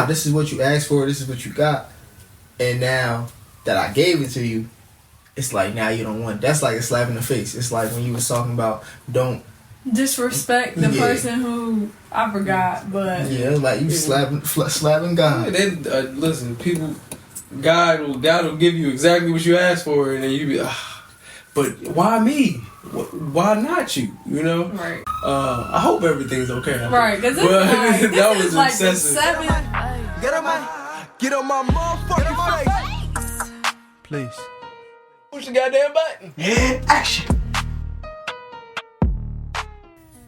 this is what you asked for, this is what you got, and now that I gave it to you, it's like now you don't want it. That's like a slap in the face. It's like when you was talking about don't disrespect the person who I forgot, but like you slapping God. Yeah, listen, people, God will give you exactly what you asked for, and then you be, but why me? Why not you? You know? Right. I hope everything's okay. Right, because that was like excessive. Get on my motherfucking face. Please. Push the goddamn button. Action.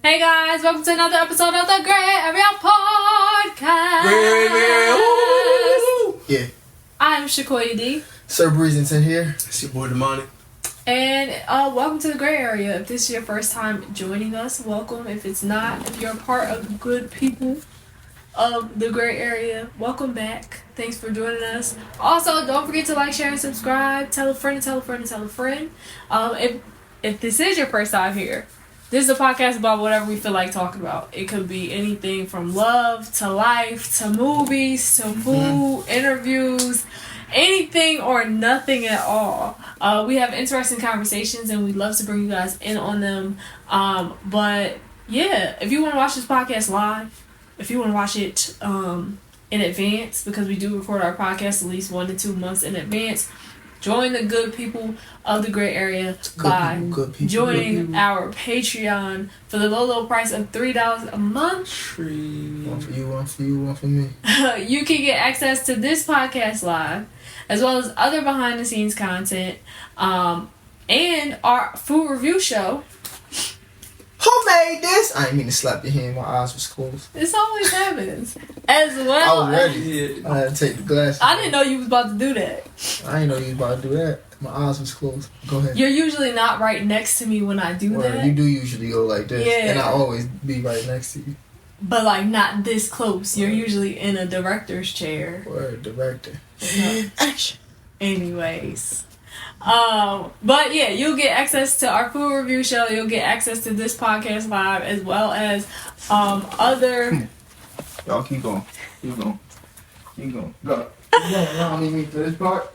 Hey guys, welcome to another episode of the Grae Area Podcast. Yeah. I'm Shakoya D. Sir Breezington here. It's your boy Damani. And welcome to the Grae Area. If this is your first time joining us, welcome. If it's not, if you're a part of the good people of the Grae Area, welcome back. Thanks for joining us. Also, don't forget to like, share, and subscribe. Tell a friend, and tell a friend, and tell a friend. If this is your first time here, this is a podcast about whatever we feel like talking about. It could be anything from love to life to movies to food, interviews, anything or nothing at all. We have interesting conversations and we'd love to bring you guys in on them. But yeah, if you want to watch this podcast live, if you want to watch it in advance, because we do record our podcast at least 1 to 2 months in advance, join the good people of the Grae Area by joining our Patreon for the low price of $3 a month. One for you, one for me. You can get access to this podcast live, as well as other behind the scenes content, and our food review show. Who made this? I didn't mean to slap your hand. My eyes was closed. This always happens. As well. I was ready. I had to take the glasses. I didn't know you was about to do that. I didn't know you was about to do that. My eyes was closed. Go ahead. You're usually not right next to me when I do that. You do usually go like this. Yeah. And I always be right next to you. But like not this close. You're usually in a director's chair. Or director. Action. Anyways. But yeah, you'll get access to our food review show. You'll get access to this podcast live, as well as other. Y'all keep going. Keep going. Keep going. Go. Y'all need me to this part.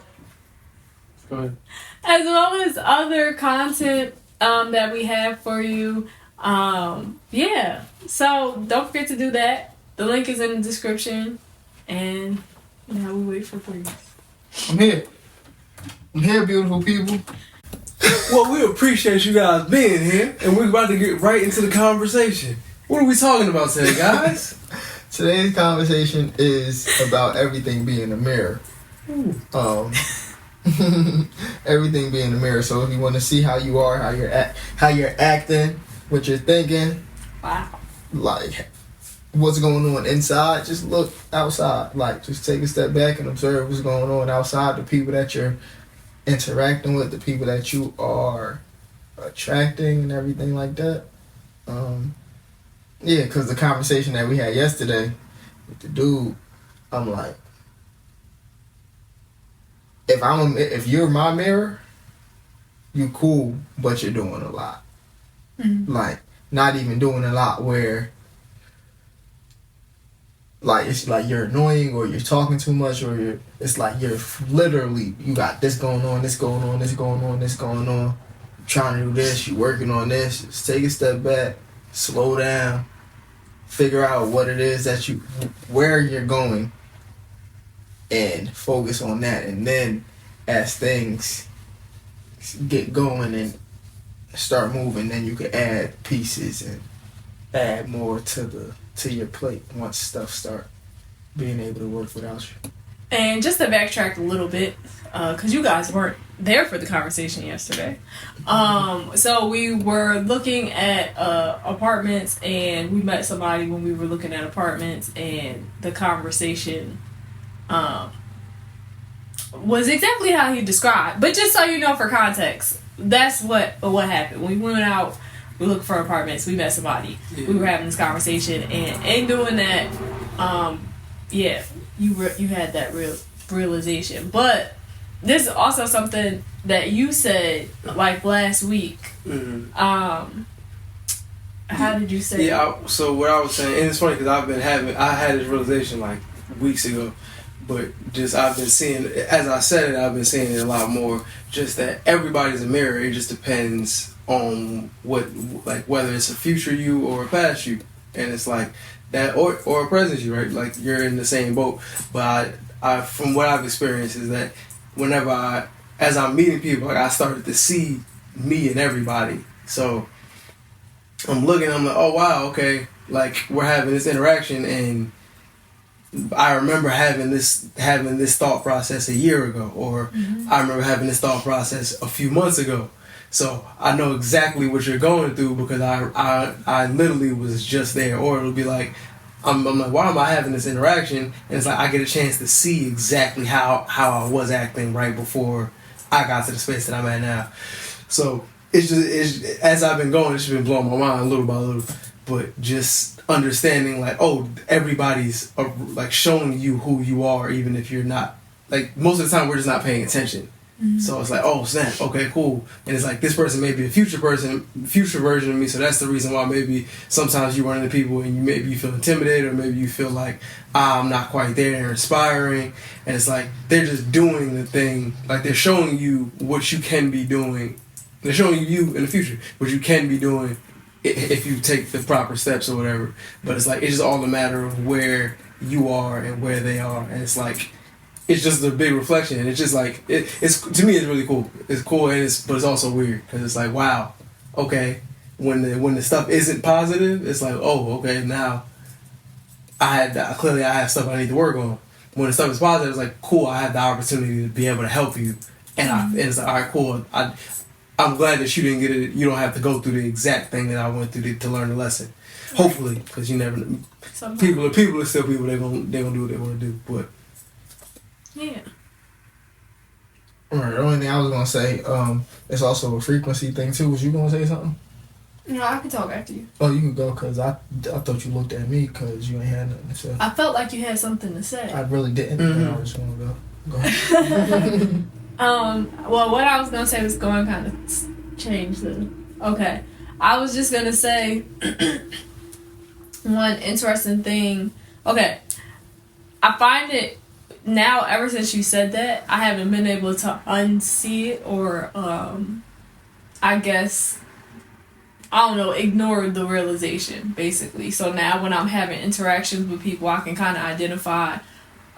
Go ahead. As well as other content that we have for you. Yeah. So don't forget to do that. The link is in the description. And now we wait for please. I'm here. I'm here, beautiful people. Well, we appreciate you guys being here, and we're about to get right into the conversation. What are we talking about today, guys? Today's conversation is about everything being a mirror. Everything being a mirror. So if you want to see how you are, how you're acting, what you're thinking, wow, like what's going on inside, just look outside. Like just take a step back and observe what's going on outside. The people that you're interacting with, the people that you are attracting and everything like that. Yeah, because the conversation that we had yesterday with the dude, I'm like, if you're my mirror, you cool, but you're doing a lot. Mm-hmm. Like not even doing a lot where like it's like you're annoying or you're talking too much or it's like you're literally you got this going on, this going on, this going on, this going on. You're trying to do this, you're working on this. Just take a step back, slow down, figure out what it is that where you're going, and focus on that. And then as things get going and start moving, then you can add pieces and add more to your plate once stuff start being able to work without you. And just to backtrack a little bit, because you guys weren't there for the conversation yesterday. So we were looking at apartments, and we met somebody when we were looking at apartments, and the conversation was exactly how he described. But just so you know, for context, that's what happened. We went out, we looked for apartments, we met somebody, we were having this conversation, and in doing that, yeah, you had that realization. But this is also something that you said like last week. Mm-hmm. How did you say? Yeah. So what I was saying, and it's funny because I had this realization like weeks ago. But just I've been seeing, as I said it, I've been seeing it a lot more. Just that everybody's a mirror. It just depends on what, like whether it's a future you or a past you, and it's like that, or a present you, right? Like you're in the same boat. But I from what I've experienced is that whenever as I'm meeting people, like I started to see me and everybody. So I'm looking, I'm like, oh wow, okay, like we're having this interaction, and I remember having this thought process a year ago, or I remember having this thought process a few months ago. So I know exactly what you're going through because I literally was just there. Or it'll be like I'm like, why am I having this interaction? And it's like I get a chance to see exactly how I was acting right before I got to the space that I'm at now. So it's as I've been going, it's just been blowing my mind little by little. But just understanding like, oh, everybody's like showing you who you are, even if you're not. Like most of the time, we're just not paying attention. So it's like, oh snap, okay, cool. And it's like this person may be a future version of me. So that's the reason why maybe sometimes you run into people and you feel intimidated, or maybe you feel like I'm not quite there. They're inspiring, and it's like they're just doing the thing. Like they're showing you what you can be doing. They're showing you in the future what you can be doing if you take the proper steps or whatever. But it's like it's just all a matter of where you are and where they are, and it's like it's just a big reflection. And it's just like it's to me it's really cool. It's cool, and but it's also weird because it's like, wow, okay, when the stuff isn't positive, it's like, oh, okay, now I have stuff I need to work on. When the stuff is positive, it's like, cool, I have the opportunity to be able to help you, and it's like, all right, cool. I'm glad that you didn't get it. You don't have to go through the exact thing that I went through to learn the lesson. Hopefully, because you never know. People are still people. They're gonna do what they want to do. But yeah. Alright, the only thing I was gonna say, it's also a frequency thing too. Was you gonna say something? No, I can talk after you. Oh, you can go because I thought you looked at me because you ain't had nothing to say. I felt like you had something to say. I really didn't. But I just want to go. Go ahead. Well, what I was gonna say was going to kind of change the. Okay, I was just gonna say one interesting thing. Okay, I find it now. Ever since you said that, I haven't been able to unsee it or, I guess, I don't know, ignore the realization basically. So now when I'm having interactions with people, I can kind of identify,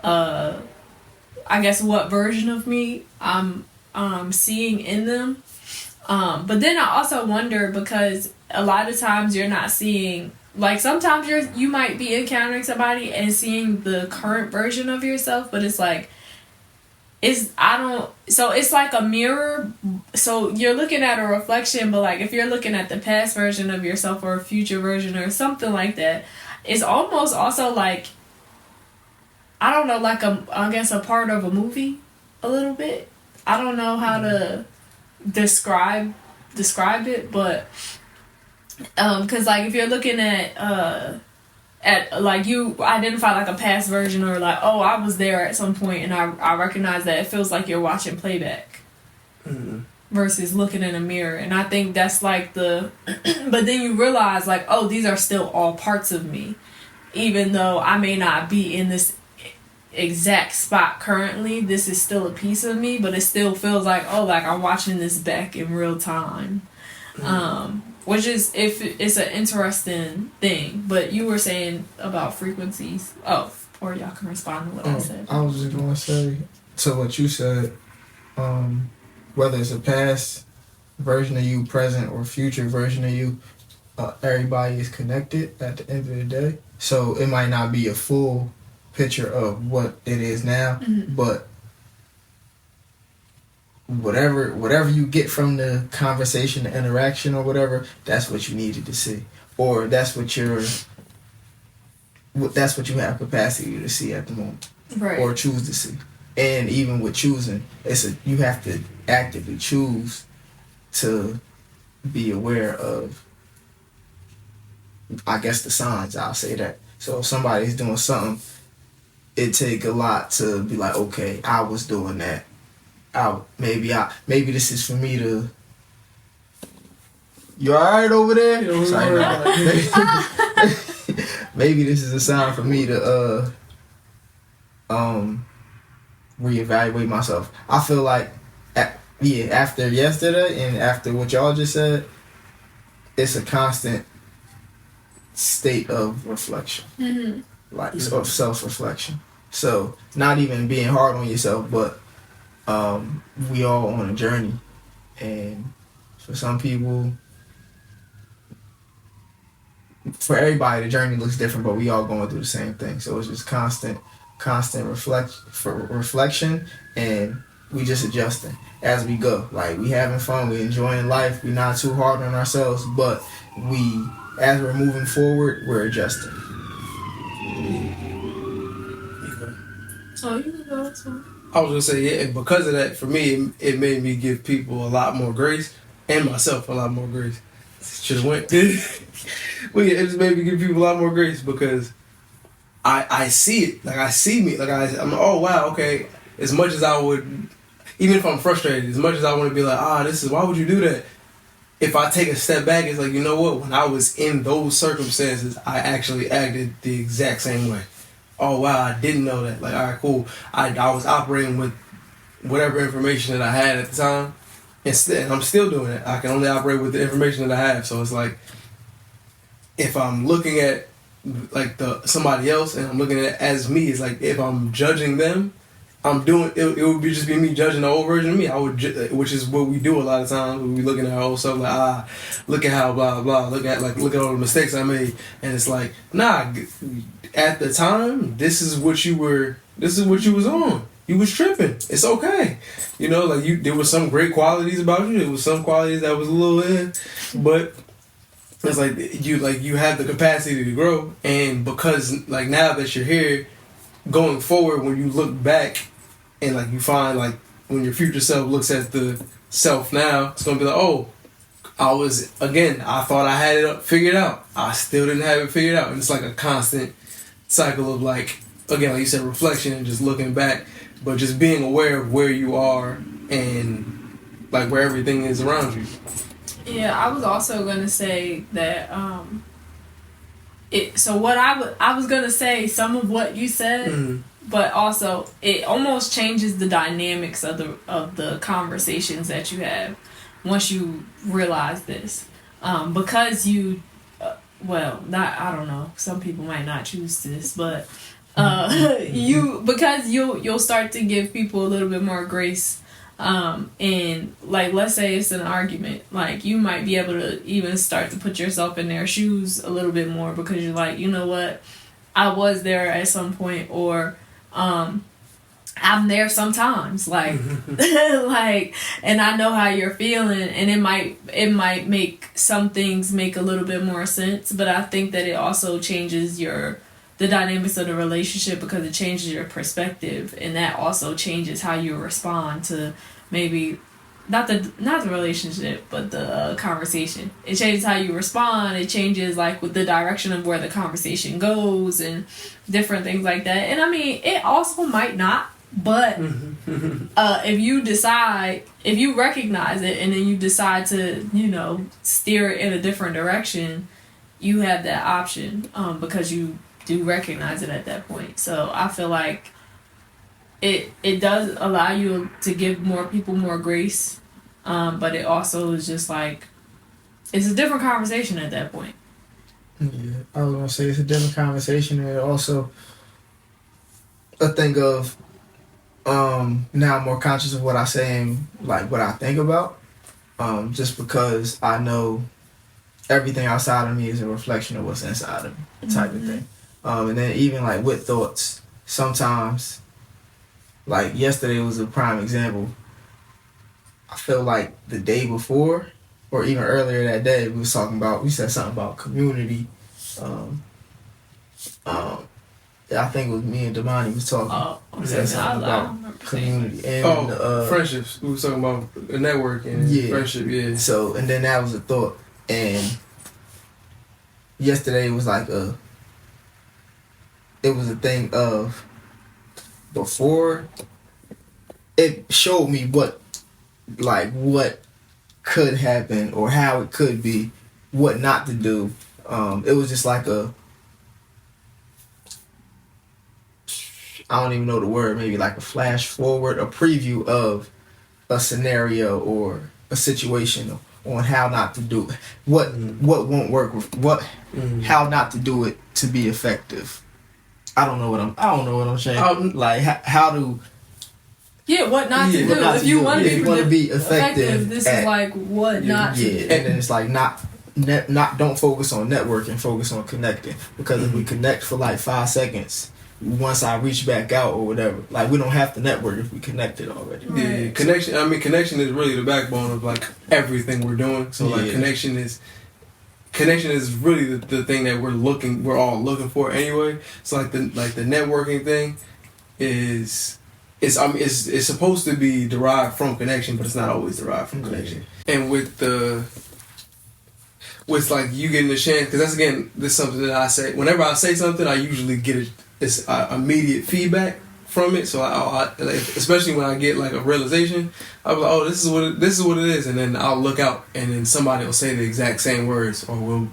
I guess what version of me I'm seeing in them. But then I also wonder because a lot of times you're not seeing, like sometimes you might be encountering somebody and seeing the current version of yourself, but it's like, so it's like a mirror. So you're looking at a reflection, but like if you're looking at the past version of yourself or a future version or something like that, it's almost also like, I don't know, like I guess a part of a movie a little bit. I don't know how to describe it, but because like if you're looking at like you identify like a past version or like, oh, I was there at some point and I recognize that, it feels like you're watching playback versus looking in a mirror. And I think that's like but then you realize like, oh, these are still all parts of me, even though I may not be in this exact spot currently. This is still a piece of me, but it still feels like, oh, like I'm watching this back in real time. Which is, if it's an interesting thing. But you were saying about frequencies. Oh, or y'all can respond to what I said. I was just gonna say to what you said, whether it's a past version of you, present or future version of you, everybody is connected at the end of the day. So it might not be a full picture of what it is now, but whatever you get from the conversation, the interaction or whatever, that's what you needed to see, or that's what you have capacity to see at the moment, right? Or choose to see. And even with choosing, you have to actively choose to be aware of, I guess, the signs. I'll say that. So if somebody's doing something, it take a lot to be like, okay, I was doing that. Maybe this is for me to. You alright over there? Sorry, maybe this is a sign for me to reevaluate myself. I feel like, after yesterday and after what y'all just said, it's a constant state of reflection, like of self-reflection. So not even being hard on yourself, but we all on a journey, and for some people, for everybody, the journey looks different, but we all going through the same thing. So it's just constant reflection, and we just adjusting as we go. Like, we having fun, we enjoying life, we not too hard on ourselves, but as we're moving forward, we're adjusting. So you can go too. I was gonna say, yeah, and because of that, for me, it made me give people a lot more grace, and myself a lot more grace. Should have went. Well, yeah, it just made me give people a lot more grace because I see it. Like, I see me. Like, I'm like, oh wow, okay. As much as I would, even if I'm frustrated, as much as I want to be like, why would you do that? If I take a step back, it's like, you know what? When I was in those circumstances, I actually acted the exact same way. Oh wow, I didn't know that. Like, all right, cool. I was operating with whatever information that I had at the time. Instead, I'm still doing it. I can only operate with the information that I have. So it's like, if I'm looking at like somebody else and I'm looking at it as me, it's like, if I'm judging them, I'm doing it. It would just be me judging the old version of me. I would, which is what we do a lot of times. We be looking at our old stuff like, look at how blah blah. Look at all the mistakes I made, and it's like, nah. At the time, this is what you was on. You was tripping. It's okay. You know, like, there was some great qualities about you. There was some qualities that was a little but it's like you have the capacity to grow, and because like now that you're here, going forward, when you look back and like you find like when your future self looks at the self now, it's gonna be like, oh, I thought I had it figured out. I still didn't have it figured out, and it's like a constant cycle of like, again, like you said, reflection and just looking back, but just being aware of where you are and like where everything is around you. Yeah, I was also gonna say that so what I was gonna say some of what you said, but also it almost changes the dynamics of the conversations that you have once you realize this, because you. Well, I don't know. Some people might not choose this, but you'll start to give people a little bit more grace. And like, let's say it's an argument, like, you might be able to even start to put yourself in their shoes a little bit more, because you're like, you know what, I was there at some point, or I'm there sometimes, like, like, and I know how you're feeling, and it might make some things make a little bit more sense, but I think that it also changes the dynamics of the relationship, because it changes your perspective, and that also changes how you respond to maybe not the relationship, but the conversation. It changes how you respond. It changes like with the direction of where the conversation goes and different things like that. And I mean, it also might not. But if you recognize it and then you decide to, steer it in a different direction, you have that option, because you do recognize it at that point. So I feel like it does allow you to give more people more grace, but it also is just like, it's a different conversation at that point. Yeah, I was gonna say it's a different conversation, and also a thing of now I'm more conscious of what I say and like what I think about, just because I know everything outside of me is a reflection of what's inside of me, type of thing. And then even like with thoughts, sometimes, like yesterday was a prime example. I feel like the day before, or even earlier that day, we said something about community. I think it was me and Damani was talking. We said something about community and friendships. We were talking about a network and friendship. Yeah. So, and then that was a thought, and yesterday was like a thing of, before it showed me what could happen or how it could be, what not to do. It was just like I don't even know the word, maybe like a flash forward, a preview of a scenario or a situation on how not to do it, what won't work, how not to do it to be effective. I don't know what I'm saying. Like how to. Yeah, what not to do. If you want to be effective, this is like what not to do. And then it's like not don't focus on networking, focus on connecting. Because if we connect for like 5 seconds, once I reach back out or whatever, like we don't have to network if we connected already. Right. Yeah, connection. I mean, connection is really the backbone of like everything we're doing. So like connection is really the thing that we're all looking for anyway. So like the networking thing is it's supposed to be derived from connection, but it's not always derived from connection. And with like you getting the chance, because that's again, this is something that I say. Whenever I say something, I usually get immediate feedback from it. So I especially when I get like a realization, I'll be like, oh, this is what it is, and then I'll look out, and then somebody will say the exact same words, or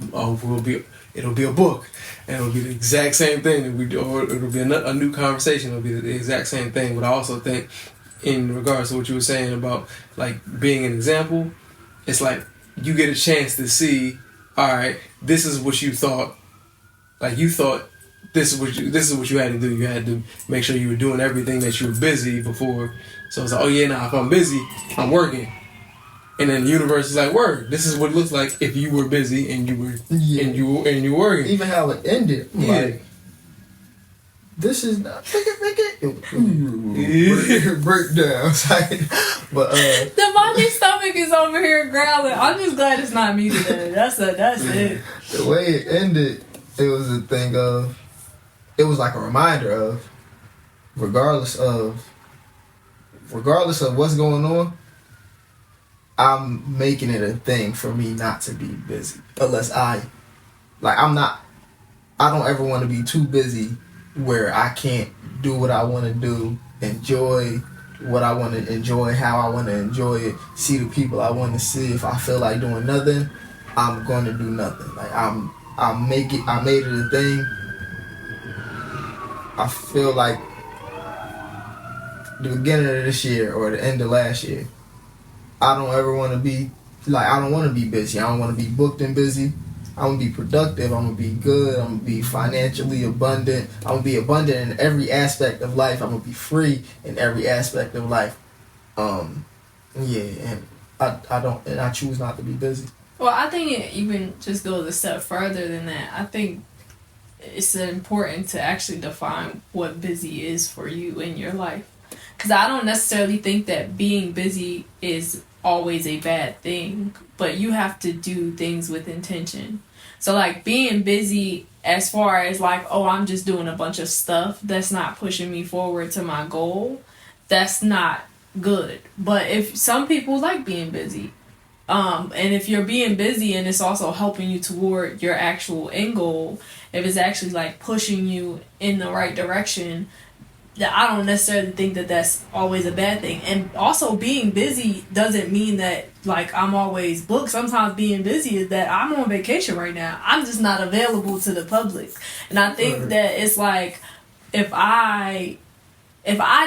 it'll be a book, and it'll be the exact same thing, or it'll be a new conversation. It'll be the exact same thing. But I also think, in regards to what you were saying about like being an example, it's like you get a chance to see, all right, this is what you thought. Like you thought this is what you had to do. You had to make sure you were doing everything that you were busy before. So it's like, oh yeah, now if I'm busy, I'm working. And then the universe is like, word, this is what it looks like if you were busy and you were and you were working. Even how it ended, like this is not breakdowns. But the monkey stomach is over here growling. I'm just glad it's not me today. That's it. The way it ended, it was a thing of, it was like a reminder of, regardless of what's going on, I'm making it a thing for me not to be busy. Unless I don't ever want to be too busy where I can't do what I want to do, enjoy what I want to enjoy, how I want to enjoy it, see the people I want to see. If I feel like doing nothing, I'm going to do nothing. Like I made it a thing. I feel like the beginning of this year or the end of last year, I don't ever want to be like, I don't want to be busy. I don't want to be booked and busy. I'm going to be productive. I'm going to be good. I'm going to be financially abundant. I'm going to be abundant in every aspect of life. I'm going to be free in every aspect of life. And I choose not to be busy. Well, I think it even just goes a step further than that. I think it's important to actually define what busy is for you in your life. Because I don't necessarily think that being busy is always a bad thing, but you have to do things with intention. So like being busy as far as like, oh, I'm just doing a bunch of stuff that's not pushing me forward to my goal, that's not good. But if some people like being busy, and if you're being busy and it's also helping you toward your actual end goal, if it's actually like pushing you in the right direction, that I don't necessarily think that that's always a bad thing. And also being busy doesn't mean that like I'm always booked. Sometimes being busy is that I'm on vacation right now. I'm just not available to the public. And I think that it's like if I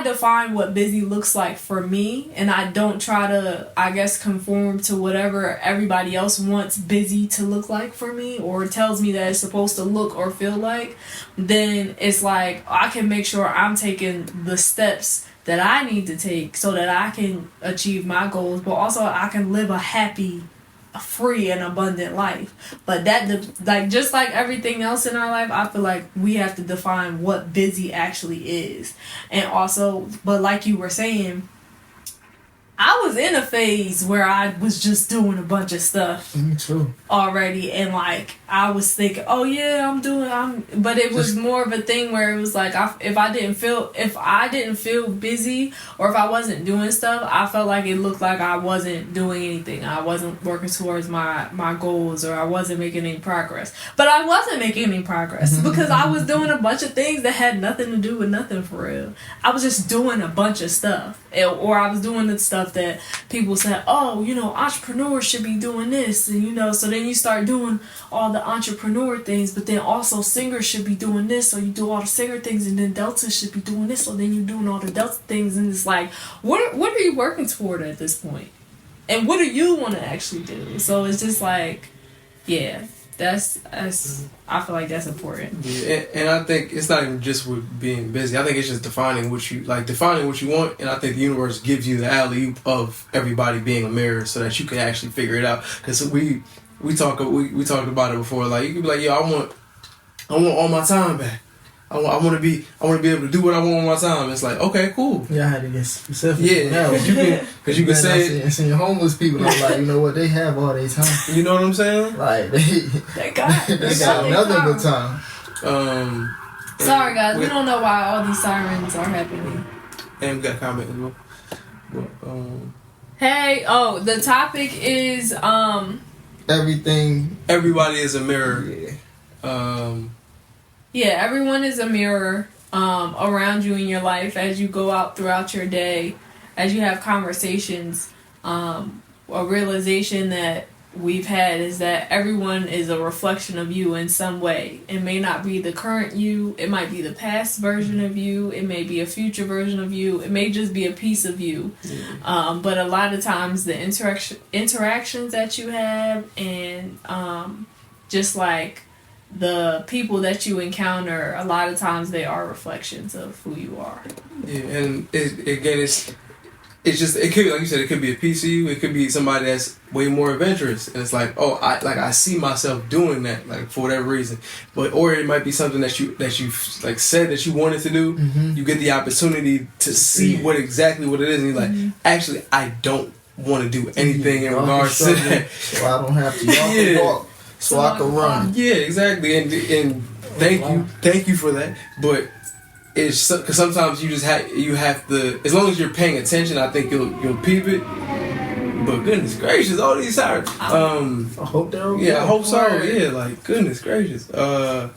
define what busy looks like for me and I don't try to, I guess, conform to whatever everybody else wants busy to look like for me or tells me that it's supposed to look or feel like, then it's like I can make sure I'm taking the steps that I need to take so that I can achieve my goals, but also I can live a happy, free and abundant life. But that, like, just like everything else in our life, I feel like we have to define what busy actually is. And also, but like you were saying, I was in a phase where I was just doing a bunch of stuff already, and like I was thinking, oh yeah, but it was more of a thing where it was like if I didn't feel busy or if I wasn't doing stuff, I felt like it looked like I wasn't doing anything. I wasn't working towards my goals, or I wasn't making any progress. But I wasn't making any progress because I was doing a bunch of things that had nothing to do with nothing for real. I was just doing a bunch of stuff, or I was doing the stuff stuff that people say, oh, you know, entrepreneurs should be doing this, and you know, so then you start doing all the entrepreneur things, but then also singers should be doing this, so you do all the singer things, and then Delta should be doing this, so then you're doing all the Delta things, and it's like, what are you working toward at this point? And what do you want to actually do? So it's just like, yeah, that's I feel like that's important. Yeah, and I think it's not even just with being busy. I think it's just defining what you want, and I think the universe gives you the alley-oop of everybody being a mirror so that you can actually figure it out. Because we talked about it before. Like, you could be like, yo, I want all my time back. I want to be able to do what I want on my time. It's like, okay, cool. Yeah, I had to get specific. Yeah, because you can say it. And homeless people, I'm like, you know what? They have all their time. You know what I'm saying? Like they got another good time. Sorry guys, we don't know why all these sirens are happening. And we got a comment as well. Hey, the topic is everything. Everybody is a mirror. Yeah. Yeah, everyone is a mirror around you in your life as you go out throughout your day, as you have conversations. A realization that we've had is that everyone is a reflection of you in some way. It may not be the current you, it might be the past version of you, it may be a future version of you, it may just be a piece of you. But a lot of times the interactions that you have and just like the people that you encounter, a lot of times they are reflections of who you are. Yeah, and it's just, it could, like you said, it could be a piece of you. It could be somebody that's way more adventurous, and it's like, oh, I see myself doing that, like, for whatever reason. Or it might be something that you like said that you wanted to do. Mm-hmm. You get the opportunity to see what it is, and you're like, actually, I don't want to do anything in regards to that, so I don't have to walk. So I can run. Yeah, exactly. And thank you for that. But it's because sometimes you have to. As long as you're paying attention, I think you'll peep it. But goodness gracious, all these sirens. I hope they're okay. Yeah, I hope so. Yeah, like goodness gracious. Yeah,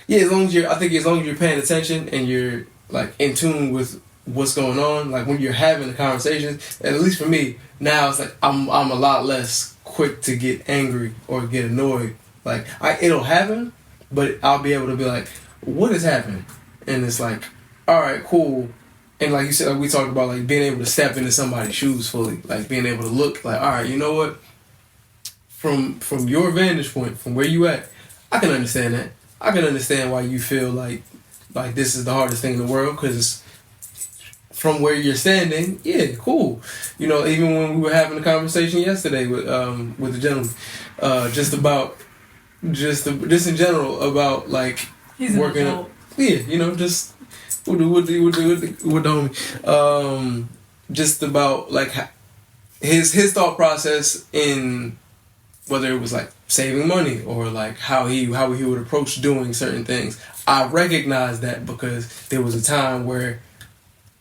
as long as you're paying attention and you're like in tune with what's going on, like when you're having the conversations. At least for me now, it's like I'm a lot less quick to get angry or get annoyed. Like it'll happen, but I'll be able to be like, what is happening? And it's like, all right, cool. And like you said, like we talked about like being able to step into somebody's shoes fully, like being able to look like, all right, you know what? From your vantage point, from where you at, I can understand that. I can understand why you feel like this is the hardest thing in the world, because from where you're standing, yeah, cool. You know, even when we were having a conversation yesterday with the gentleman, just in general about like he's working. Yeah, you know, just with the homie. Just about like his thought process in whether it was like saving money or like how he would approach doing certain things. I recognize that because there was a time where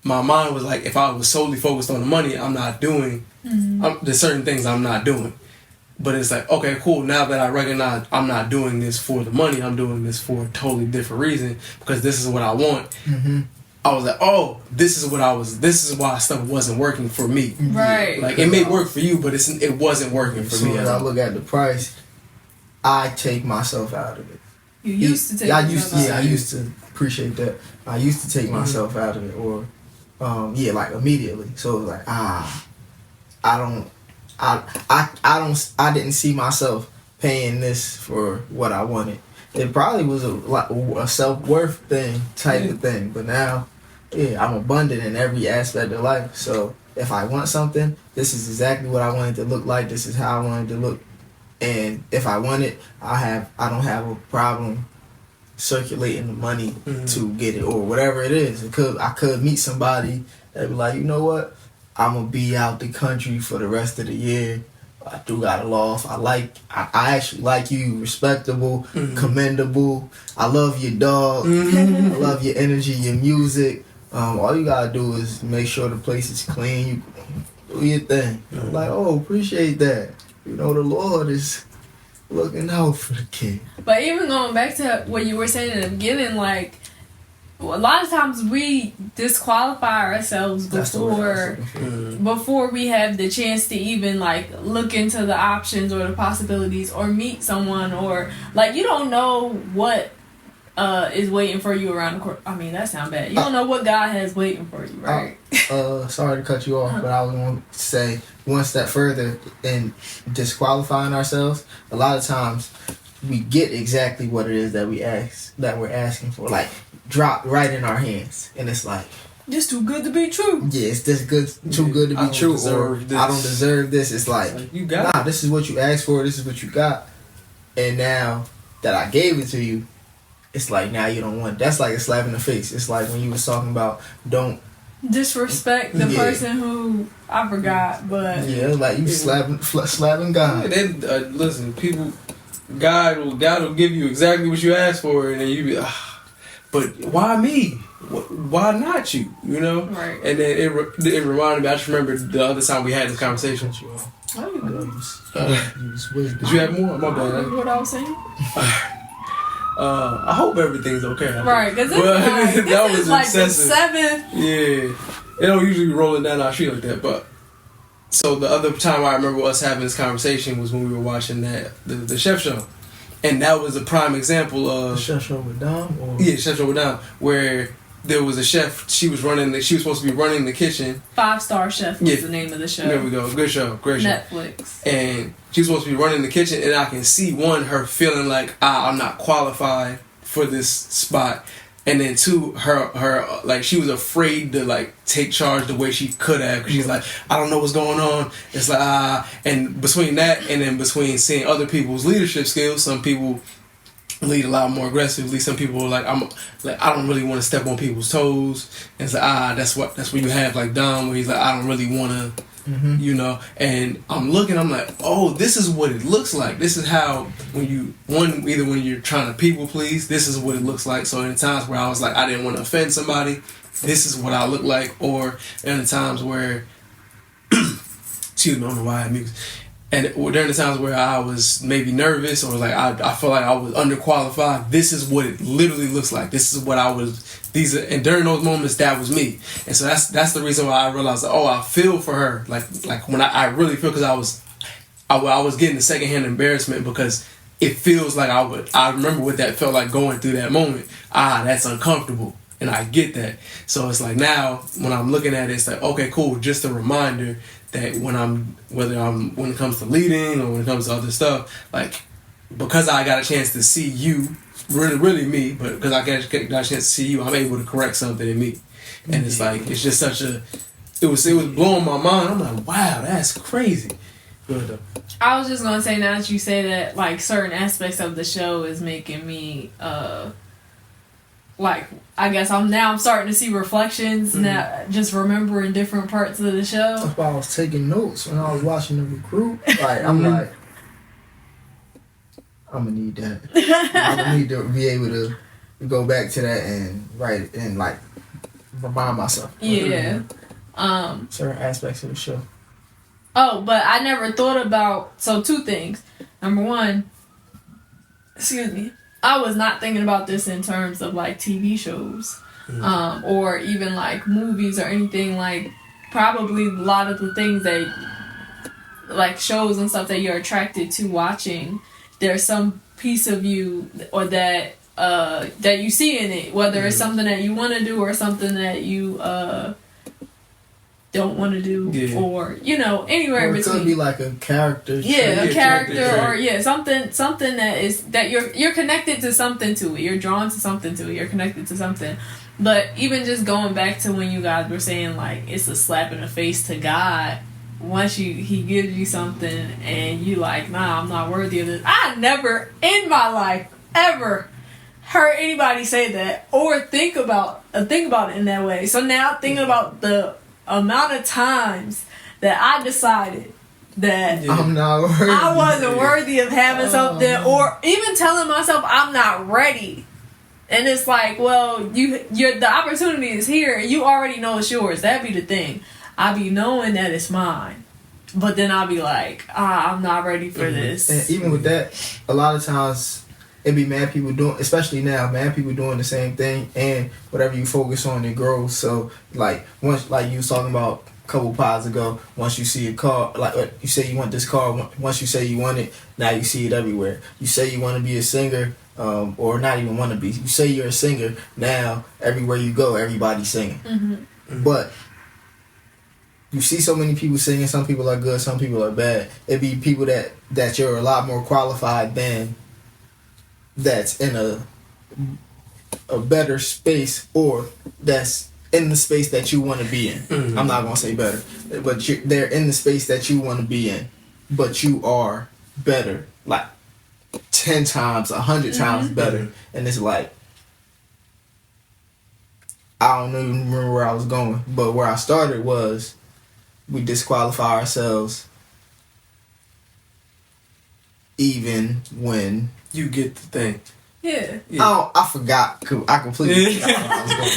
my mind was like, if I was solely focused on the money, I'm not doing, there's certain things I'm not doing. But it's like, okay, cool. Now that I recognize I'm not doing this for the money, I'm doing this for a totally different reason because this is what I want. Mm-hmm. I was like, oh, this is why stuff wasn't working for me. Right. Like, it may work for you, but it wasn't working for me. As I look at the price, I take myself out of it. You used to take yourself out of it. I used to appreciate that. I used to take myself out of it, or like immediately. So it was like, I didn't see myself paying this for what I wanted. It probably was a self-worth thing type of thing, but now, I'm abundant in every aspect of life. So if I want something, this is exactly what I want it to look like. This is how I want it to look. And if I want it, I don't have a problem circulating the money to get it, or whatever it is. I could meet somebody that be like, you know what, I'm gonna be out the country for the rest of the year. I do got a loft. I actually like you, respectable, commendable. I love your dog. I love your energy, your music. All you gotta do is make sure the place is clean. You do your thing. I'm like, oh, appreciate that. You know, the Lord is looking out for the kid. But even going back to what you were saying in the beginning, like, a lot of times we disqualify ourselves That's the word I was before looking for. before we have the chance to even like look into the options or the possibilities or meet someone, or like you don't know what is waiting for you around the corner. I mean, that sounds bad. You don't know what God has waiting for you, right? Sorry to cut you off, but I was going to say one step further in disqualifying ourselves. A lot of times we get exactly what it is that we're asking for, like drop right in our hands, and it's like, Just too good to be true. yeah, it's this good, too good to I be don't true, or deserve this. I don't deserve this. It's like, You got nah, this is what you asked for. This is what you got, and now that I gave it to you, it's like now you don't want it. That's like a slap in the face. It's like when you was talking about don't Disrespect the Yeah. person who I forgot, but like you slapping God. Then listen, people, God will give you exactly what you asked for, and then you be, but why me? Why not you? You know? right. And then it reminded me. I just remember the other time we had this conversation. Oh, you good. Did you have more? My bad. What I was saying? I hope everything's okay. Right, because Well, this that is was like the excessive. 7th. Yeah, it don't usually be rolling down our street like that. But so the other time I remember us having this conversation was when we were watching the Chef Show, and that was a prime example of Chef Show with Dom, or Chef Show with Dom, where there was a chef. She was supposed to be running the kitchen. 5-Star Chef was Yeah. the name of the show. There we go. Good show. Great show. Netflix. And she was supposed to be running the kitchen, and I can see her feeling like I'm not qualified for this spot, and then two, her like she was afraid to like take charge the way she could have, because she's like, I don't know what's going on. It's like and between that and then between seeing other people's leadership skills, some people lead a lot more aggressively. Some people are like, I don't really want to step on people's toes. And it's like, that's where you have like Dom, where he's like, I don't really want to. You know, and I'm like, oh, this is what it looks like. This is how either when you're trying to people please, this is what it looks like. So in times where I was like, I didn't want to offend somebody, this is what I look like. Or in the times where, excuse me, I don't know why I had music. And during the times where I was maybe nervous or like I felt like I was underqualified, this is what it literally looks like. This is what I was. And during those moments, that was me. And so that's the reason why I realized, I feel for her. Like when I really feel, because I was getting the secondhand embarrassment, because it feels like I remember what that felt like going through that moment. That's uncomfortable. And I get that. So it's like now when I'm looking at it, it's like, okay, cool. Just a reminder that when it comes to leading or when it comes to other stuff, like, because I got a chance to see you, really me, but because I got a chance to see you, I'm able to correct something in me. And it's like, it's just it was blowing my mind. I'm like, wow, that's crazy. Good. I was just gonna say, now that you say that, like certain aspects of the show is making me like, I guess I'm starting to see reflections now, just remembering different parts of the show. that's why I was taking notes when I was watching the recruit. Like I'm like, I'm gonna need that. I'm gonna need to be able to go back to that and write it and like remind myself. Yeah. Certain aspects of the show. Oh, but I never thought about, so 2 things. Number 1, excuse me, I was not thinking about this in terms of like TV shows, or even like movies or anything. Like probably a lot of the things that, like shows and stuff that you're attracted to watching, there's some piece of you or that you see in it, whether it's something that you want to do or something that you don't want to do, or anywhere in Or it between. could be like a character. A character, trait. or something that you're connected to something to it. You're drawn to something to it. You're connected to something. But even just going back to when you guys were saying like it's a slap in the face to God once he gives you something and you like, nah, I'm not worthy of this. I never in my life ever heard anybody say that or think about it in that way. So now thinking about the amount of times that I decided that I'm not worthy. I wasn't worthy of having something, or even telling myself I'm not ready. And it's like, well, the opportunity is here. You already know it's yours. That'd be the thing. I be knowing that it's mine, but then I'll be like, I'm not ready for this. And even with that, a lot of times it be mad people doing, especially now, mad people doing the same thing, and whatever you focus on, it grows. So like once, like you was talking about a couple pods ago, once you see a car, like you say you want this car, once you say you want it, now you see it everywhere. You say you want to be a singer, or not even want to be. You say you're a singer, now everywhere you go, everybody's singing. Mm-hmm. But you see so many people singing. Some people are good, some people are bad. It be people that you're a lot more qualified than, that's in a better space, or that's in the space that you want to be in. Mm-hmm. I'm not gonna say better, but they're in the space that you want to be in, but you are better, like 10 times, 100 times better. And it's like, I don't even remember where I was going, but where I started was, we disqualify ourselves even when You get the thing. Yeah. I forgot. I completely forgot where I was going.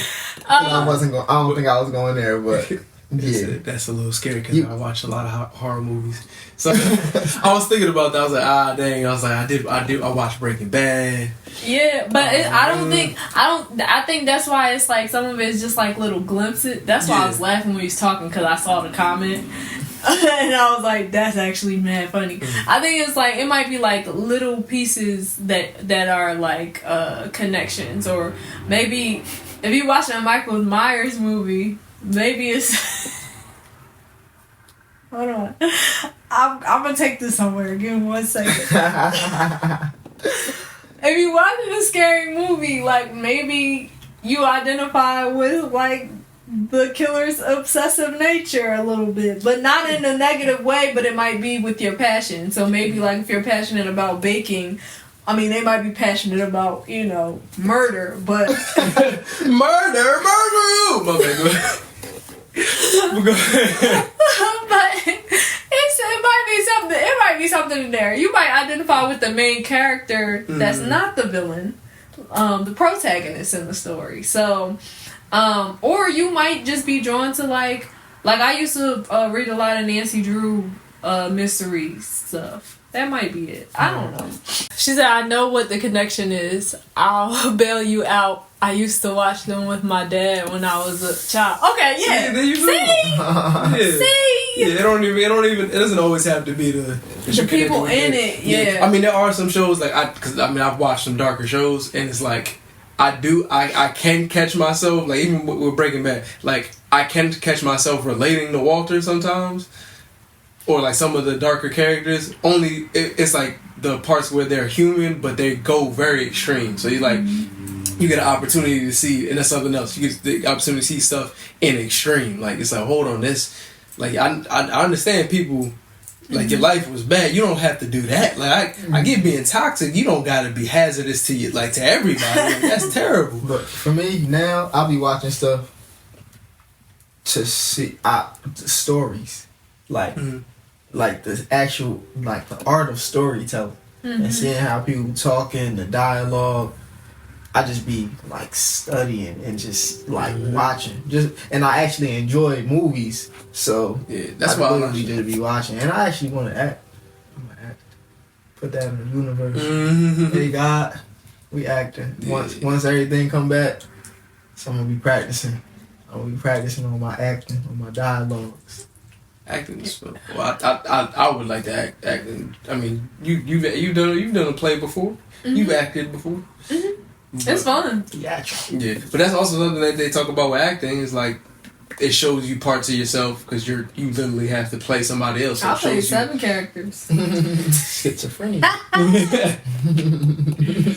I wasn't going. I don't think I was going there, but yeah, that's a little scary because I watch a lot of horror movies. So I was thinking about that. I was like, dang. I was like, I watched Breaking Bad. Yeah, but I think that's why it's like some of it is just like little glimpses. That's why I was laughing when he was talking, because I saw the comment. And I was like, that's actually mad funny. I think it's like, it might be like little pieces that are like connections, or maybe if you're watching a Michael Myers movie, maybe it's hold on, I'm gonna take this somewhere, give me 1 second. If you're watching a scary movie, like maybe you identify with like the killer's obsessive nature a little bit, but not in a negative way, but it might be with your passion. So maybe like if you're passionate about baking, I mean, they might be passionate about, murder, but murder. My bad, go ahead. but it might be something in there. You might identify with the main character that's not the villain, the protagonist in the story. So or you might just be drawn to like I used to read a lot of Nancy Drew mystery stuff. That might be it. I don't know. She said, I know what the connection is. I'll bail you out. I used to watch them with my dad when I was a child. Okay, yeah. See? See? Yeah, it doesn't always have to be the people in it, yeah. I mean, there are some shows like I've watched some darker shows, and it's like I can catch myself, like even with Breaking Bad, like I can catch myself relating to Walter sometimes, or like some of the darker characters. Only it's like the parts where they're human, but they go very extreme. So you like you get an opportunity to see, and that's something else. You get the opportunity to see stuff in extreme. Like it's like, hold on, this. Like I understand people. Like your life was bad, you don't have to do that. Like I get being toxic, you don't gotta be hazardous to you, like to everybody. Like, that's terrible. But for me now, I'll be watching stuff to see the stories, like the actual, like the art of storytelling, and seeing how people talking, the dialogue. I just be like studying and just like watching, and I actually enjoy movies, so yeah, that's why I just be watching, and I actually want to act. I'm gonna act, put that in the universe. Hey God, we acting. Once everything come back, so I'm gonna be practicing. I'm gonna be practicing on my acting, on my dialogues. Acting is fun. Well, I would like to act. Acting. I mean, you've done a play before. You've acted before. It's fun. Yeah, but that's also something that they talk about with acting. Is like it shows you parts of yourself because you literally have to play somebody else. So I'll play 7 characters. Schizophrenia.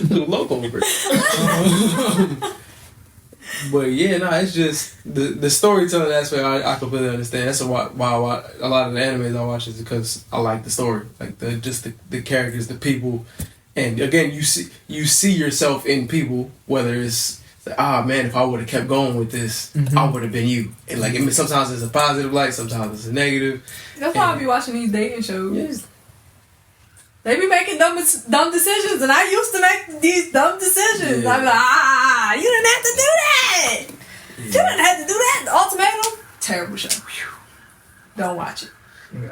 Little loco over it. But yeah, no, it's just the storytelling aspect. I completely understand. That's why I watch a lot of the animes I watch, is because I like the story, like the characters, the people. And again, you see yourself in people, whether it's like, man, if I would have kept going with this, I would have been you. And like, sometimes it's a positive light, sometimes it's a negative. That's why I be watching these dating shows. Yeah. They be making dumb decisions, and I used to make these dumb decisions. Yeah. I'm like, you didn't have to do that. Yeah. You didn't have to do that. The Ultimatum, terrible show. Don't watch it.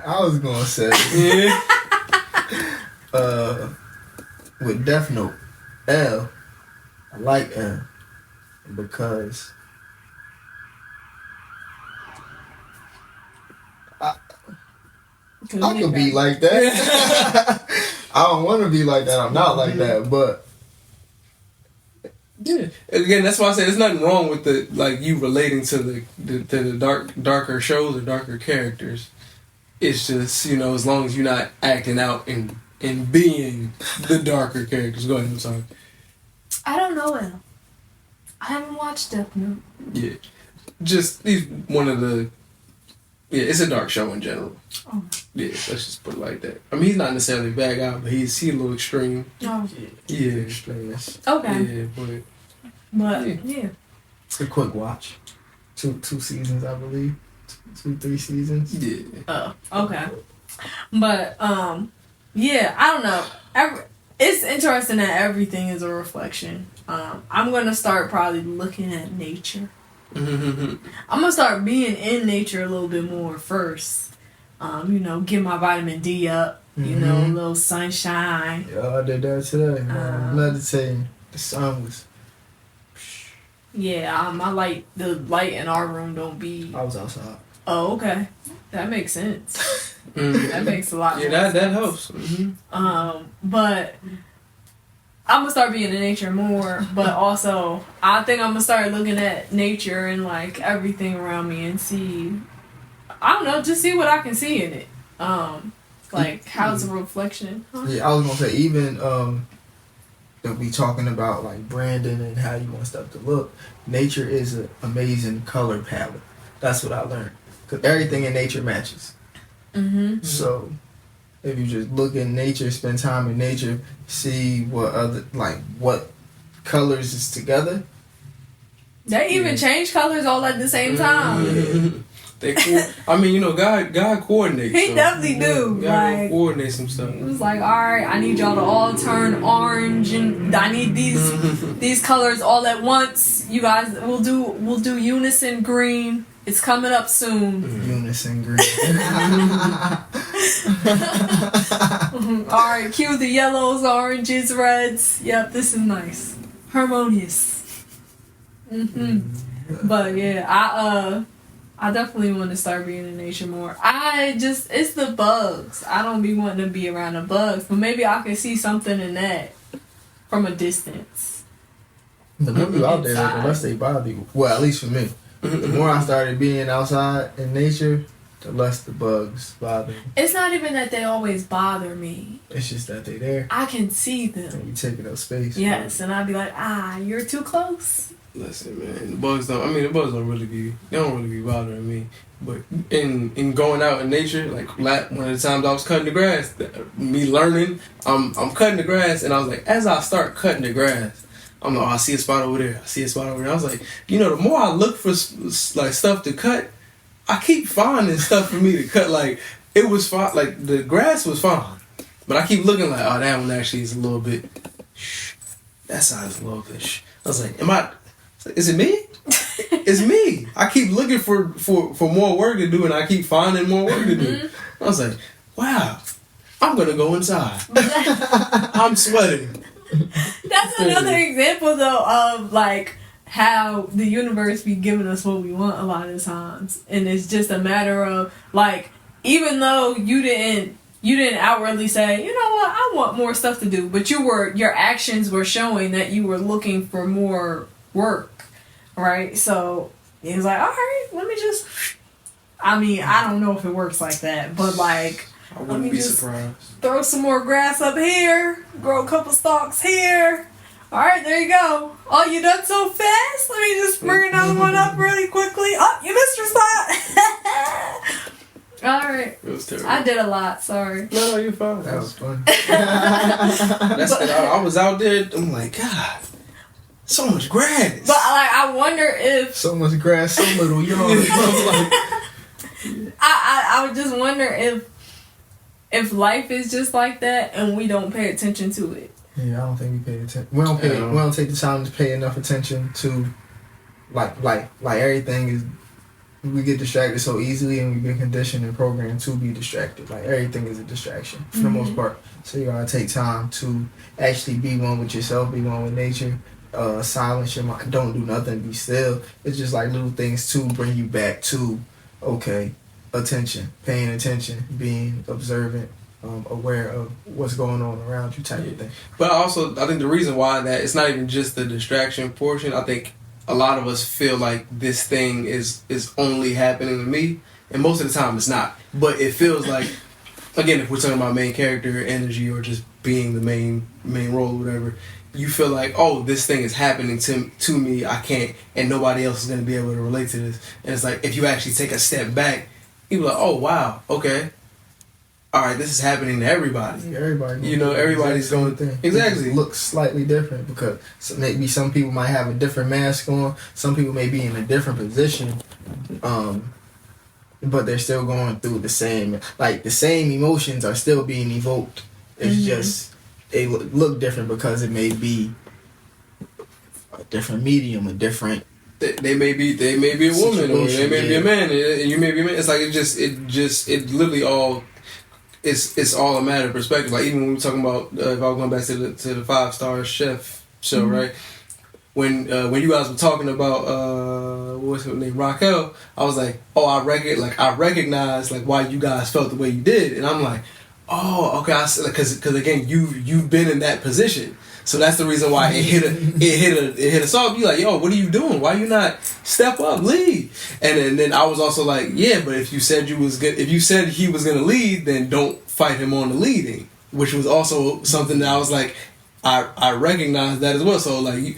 I was gonna say, with Death Note, L. I like L because I could be like that. I don't want to be like that. I'm not like that, but yeah. Again, that's why I say there's nothing wrong with the like you relating to the darker shows or darker characters. It's just, you know, as long as you're not acting out and being the darker characters. Go ahead, I'm sorry. I don't know him. I haven't watched Death Note. Yeah. Just, he's one of the... Yeah, it's a dark show in general. Oh. Yeah, let's just put it like that. I mean, he's not necessarily a bad guy, but he's a little extreme. Oh. Yeah. extremeness. Okay. Yeah, But, yeah. It's a quick watch. Two seasons, I believe. 2-3 seasons. Yeah. Oh, okay. But, yeah, I don't know. It's interesting that everything is a reflection. I'm going to start probably looking at nature. I'm going to start being in nature a little bit more first. You know, get my vitamin D up. You know, a little sunshine. Yeah, I did that today. Meditating. The sun was... Yeah, the light in our room don't be... I was outside. Oh, okay. That makes sense. That makes a lot of sense. Yeah, that helps. But I'm gonna start being in nature more, but also I think I'm gonna start looking at nature and like everything around me and see, I don't know, just see what I can see in it. Like how's a reflection? Huh? Yeah, I was gonna say even that we talking about like branding and how you want stuff to look. Nature is an amazing color palette. That's what I learned. Cause everything in nature matches. So if you just look in nature, spend time in nature, see what what colors is together. They even change colors all at the same time. They I mean, you know, God coordinates. He definitely do. God coordinates some stuff. It was like, all right, I need y'all to all turn orange, and I need these colors all at once. You guys, we'll do unison green. It's coming up soon. Unison green. Alright, cue the yellows, oranges, reds. Yep, this is nice. Harmonious. But yeah, I definitely want to start being in nature more. It's the bugs. I don't be wanting to be around the bugs, but maybe I can see something in that from a distance. The more you out there, the less they bother you. Well, at least for me. The more I started being outside in nature, the less the bugs bother me. It's not even that they always bother me. It's just that they there. I can see them. And you taking up space. Yes, and I'd be like, you're too close. Listen, man, the bugs don't really be bothering me. But in going out in nature, like one of the times I was cutting the grass, me learning, I'm cutting the grass, and I was like, as I start cutting the grass, I'm like, I see a spot over there. I was like, you know, the more I look for like stuff to cut, I keep finding stuff for me to cut. Like it was fine, like the grass was fine, but I keep looking like, oh, that one actually is a little bit. That side is a little bit. I was like, is it me? It's me. I keep looking for more work to do, and I keep finding more work to do. I was like, wow, I'm gonna go inside. I'm sweating. That's another example, though, of like how the universe be giving us what we want a lot of times, and it's just a matter of like, even though you didn't outwardly say, you know what, I want more stuff to do, but your actions were showing that you were looking for more work, right? So he was like, all right, let me just. I mean, I don't know if it works like that, but like. I wouldn't be surprised. Throw some more grass up here. Grow a couple stalks here. Alright, there you go. Oh, you done so fast? Let me just bring another one up really quickly. Oh, you missed your spot. Alright. It was terrible. I did a lot, sorry. No, you're fine. That was fun. I was out there, I'm like, God, so much grass. But like, I wonder if... So much grass, so little yard. I would just wonder if life is just like that and we don't pay attention to it. Yeah, I don't think we pay attention. We don't take the time to pay enough attention to like everything is we get distracted so easily, and we've been conditioned and programmed to be distracted. Like everything is a distraction for the most part. So you gotta take time to actually be one with yourself, be one with nature. Silence your mind. Don't do nothing. Be still. It's just like little things to bring you back to attention, paying attention, being observant, aware of what's going on around you, type of thing. But I think the reason why that it's not even just the distraction portion. I think a lot of us feel like this thing is only happening to me, and most of the time it's not. But it feels like, again, if we're talking about main character energy or just being the main role or whatever, you feel like, oh, this thing is happening to me. I can't, and nobody else is going to be able to relate to this. And it's like if you actually take a step back, you're like, oh wow, okay, all right, this is happening to everybody. Yeah, everybody, everybody's going thing. Exactly. It looks slightly different because maybe some people might have a different mask on. Some people may be in a different position, but they're still going through the same emotions are still being evoked. It's just they look different because it may be a different medium, a different. They may be a woman, or they may be a man, and you may be a man. It's like it literally all. It's all a matter of perspective. Like even when we're talking about if I was going back to the 5-star chef show, right? When you guys were talking about what's her name, Raquel, I was like, oh, I recognize like why you guys felt the way you did, and I'm like, oh, okay, because again, you've been in that position. So that's the reason why it hit us off. You like, yo, what are you doing? Why you not step up, lead? And then I was also like, yeah, but if you said he was gonna lead, then don't fight him on the leading, which was also something that I was like, I recognize that as well. So like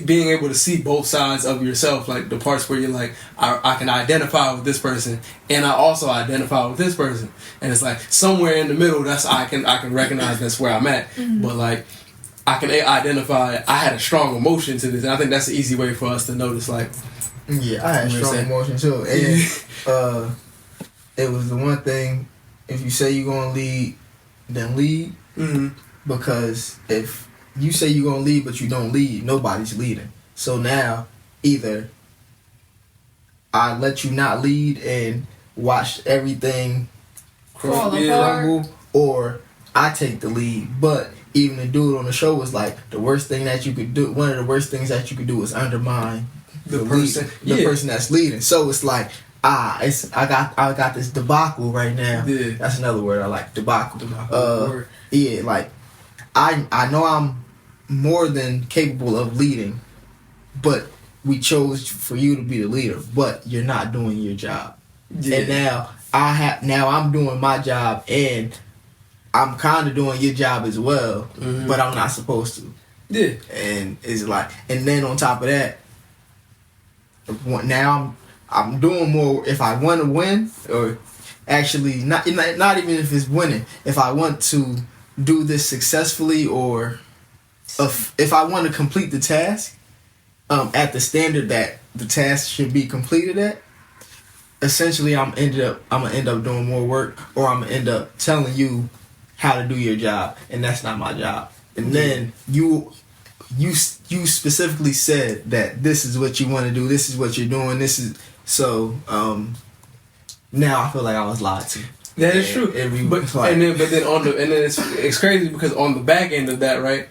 being able to see both sides of yourself, like the parts where you're like, I can identify with this person, and I also identify with this person, and it's like somewhere in the middle. That's I can recognize that's where I'm at, but like. I can identify I had a strong emotion to this, and I think that's the easy way for us to notice. Like, yeah, I had strong emotion too, and it was the one thing. If you say you're gonna lead, then lead, because if you say you're gonna lead but you don't lead, nobody's leading. So now, either I let you not lead and watch everything crumble, or I take the lead, but. Even the dude on the show was like, the worst thing that you could do, one of the worst things that you could do is undermine the person that's leading. So it's like, I got this debacle right now. Yeah. That's another word I like, debacle. Yeah, like I know I'm more than capable of leading, but we chose for you to be the leader, but you're not doing your job. Yeah. And now I'm doing my job, and I'm kind of doing your job as well, but I'm not supposed to. Yeah. And it's like, and then on top of that, now I'm doing more. If I want to win, or actually not even if it's winning. If I want to do this successfully, or if I want to complete the task at the standard that the task should be completed at, essentially I'm gonna end up doing more work, or I'm gonna end up telling you how to do your job, and that's not my job. And then you specifically said that this is what you want to do, this is what you're doing, this is so. Now I feel like I was lied to. That is true. But then it's crazy because on the back end of that, right?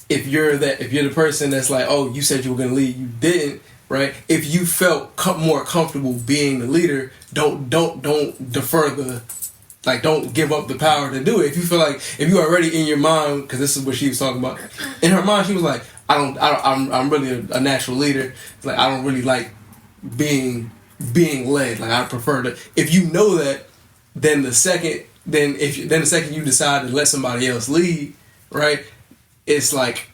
If you're the person that's like, oh, you said you were gonna lead, you didn't, right? If you felt more comfortable being the leader, don't defer the. Like, don't give up the power to do it. If you feel like, if you already in your mind, because this is what she was talking about. In her mind, she was like, I'm really a natural leader. It's like, I don't really like being led. Like, I prefer to. If you know that, then the second you decide to let somebody else lead, right? It's like,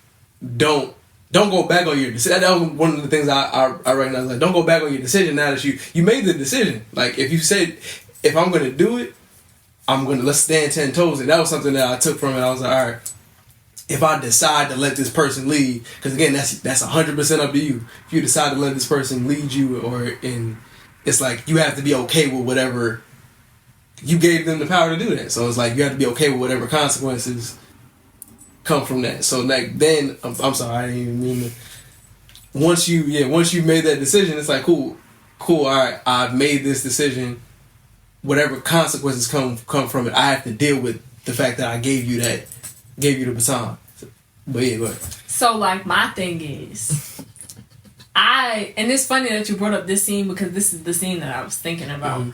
don't go back on your decision. That was one of the things I recognize. Like, don't go back on your decision now that you made the decision. Like, if you said, if I'm going to do it, let's stand 10 toes. And that was something that I took from it. I was like, all right, if I decide to let this person lead, because again, that's 100% up to you. If you decide to let this person lead you, it's like you have to be okay with whatever you gave them the power to do that. So it's like you have to be okay with whatever consequences come from that. So like then, I'm sorry, I didn't even mean to. Once you made that decision, it's like cool. cool, all right, I've made this decision. Whatever consequences come from it, I have to deal with the fact that I gave you the baton. But yeah, go ahead. So, like, my thing is, and it's funny that you brought up this scene because this is the scene that I was thinking about. Mm-hmm.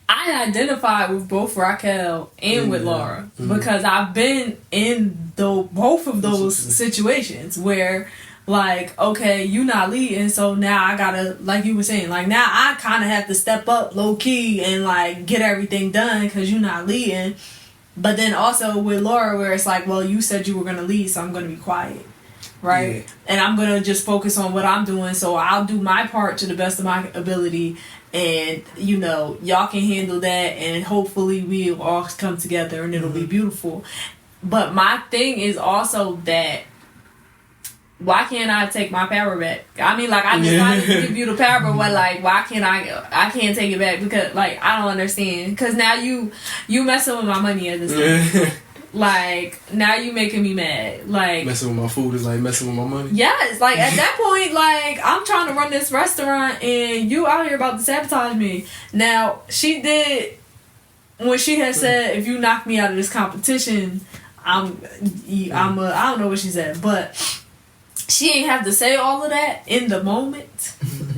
I identified with both Raquel and with Laura because I've been in both of those situations where, like, okay, you not leading, so now I gotta, like you were saying, like, now I kind of have to step up low key and, like, get everything done because you not leading. But then also with Laura, where it's like, well, you said you were gonna lead, so I'm gonna be quiet, right? Yeah. And I'm gonna just focus on what I'm doing, so I'll do my part to the best of my ability, and you know, y'all can handle that, and hopefully we'll all come together and it'll be beautiful. But my thing is also that, why can't I take my power back? I mean, like, I decided to give you the power, but like, why can't I can't take it back? Because, like, I don't understand. Because now you messing with my money at this point. Like, now you making me mad. Like, messing with my food is like messing with my money. Yes, like, at that point, like, I'm trying to run this restaurant and you out here about to sabotage me. Now, she did, when she had said, if you knock me out of this competition, I don't know what she said, but she ain't have to say all of that in the moment.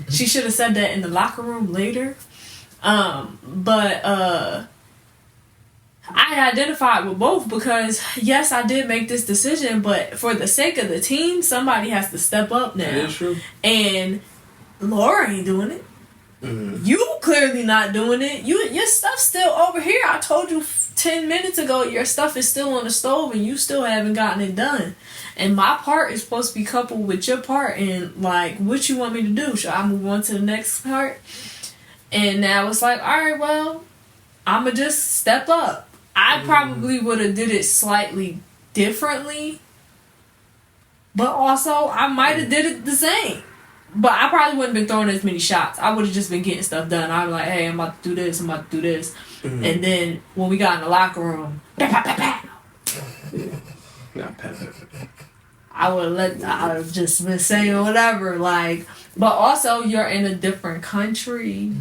She should have said that in the locker room later. But I identified with both because, yes, I did make this decision, but for the sake of the team, somebody has to step up now. That is true. And Laura ain't doing it. You clearly not doing it. Your stuff's still over here. I told you 10 minutes ago your stuff is still on the stove and you still haven't gotten it done. And my part is supposed to be coupled with your part, and like, what you want me to do? Should I move on to the next part? And now it's like, all right, well, I'ma just step up. I probably would have did it slightly differently, but also I might have did it the same. But I probably wouldn't have been throwing as many shots. I would have just been getting stuff done. I'd be like, hey, I'm about to do this, I'm about to do this. And then when we got in the locker room, I would have just been saying whatever, like, but also you're in a different country.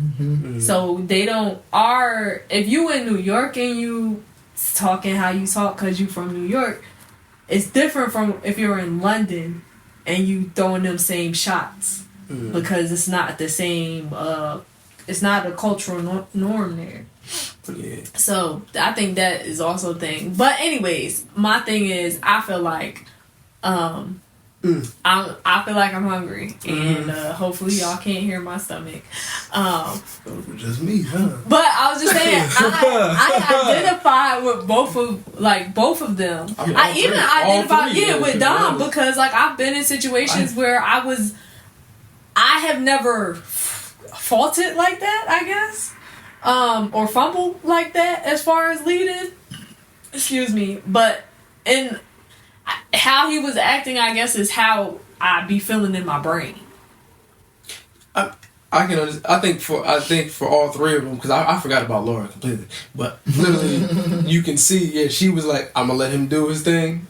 So they if you in New York and you talking how you talk because you from New York, it's different from if you're in London and you throwing them same shots because it's not the same, it's not a cultural norm there. Yeah. So I think that is also a thing. But anyways, my thing is, I feel like I feel like I'm hungry, and hopefully y'all can't hear my stomach. Just me, huh? But I was just saying, I identified with both of them. I even identified with Dom because, like, I've been in situations where I have never faulted like that, I guess, or fumbled like that as far as leading. Excuse me, but how he was acting, I guess, is how I be feeling in my brain. I think for all three of them, because I forgot about Laura completely, but literally you can see, she was like, I'm gonna let him do his thing.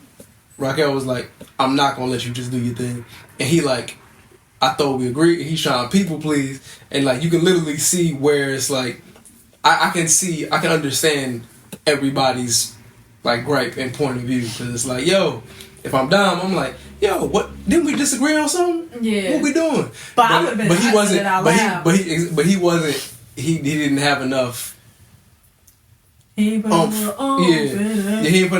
Raquel was like, I'm not gonna let you just do your thing, and he like, I thought we agreed. He's trying to people please, and like, you can literally see where it's like, I can understand everybody's like gripe and point of view, because it's like, yo, if I'm down, I'm like, yo, what? Didn't we disagree on something? Yeah. What we doing? But I would have been. But he wasn't. But he wasn't. He didn't have enough. He didn't put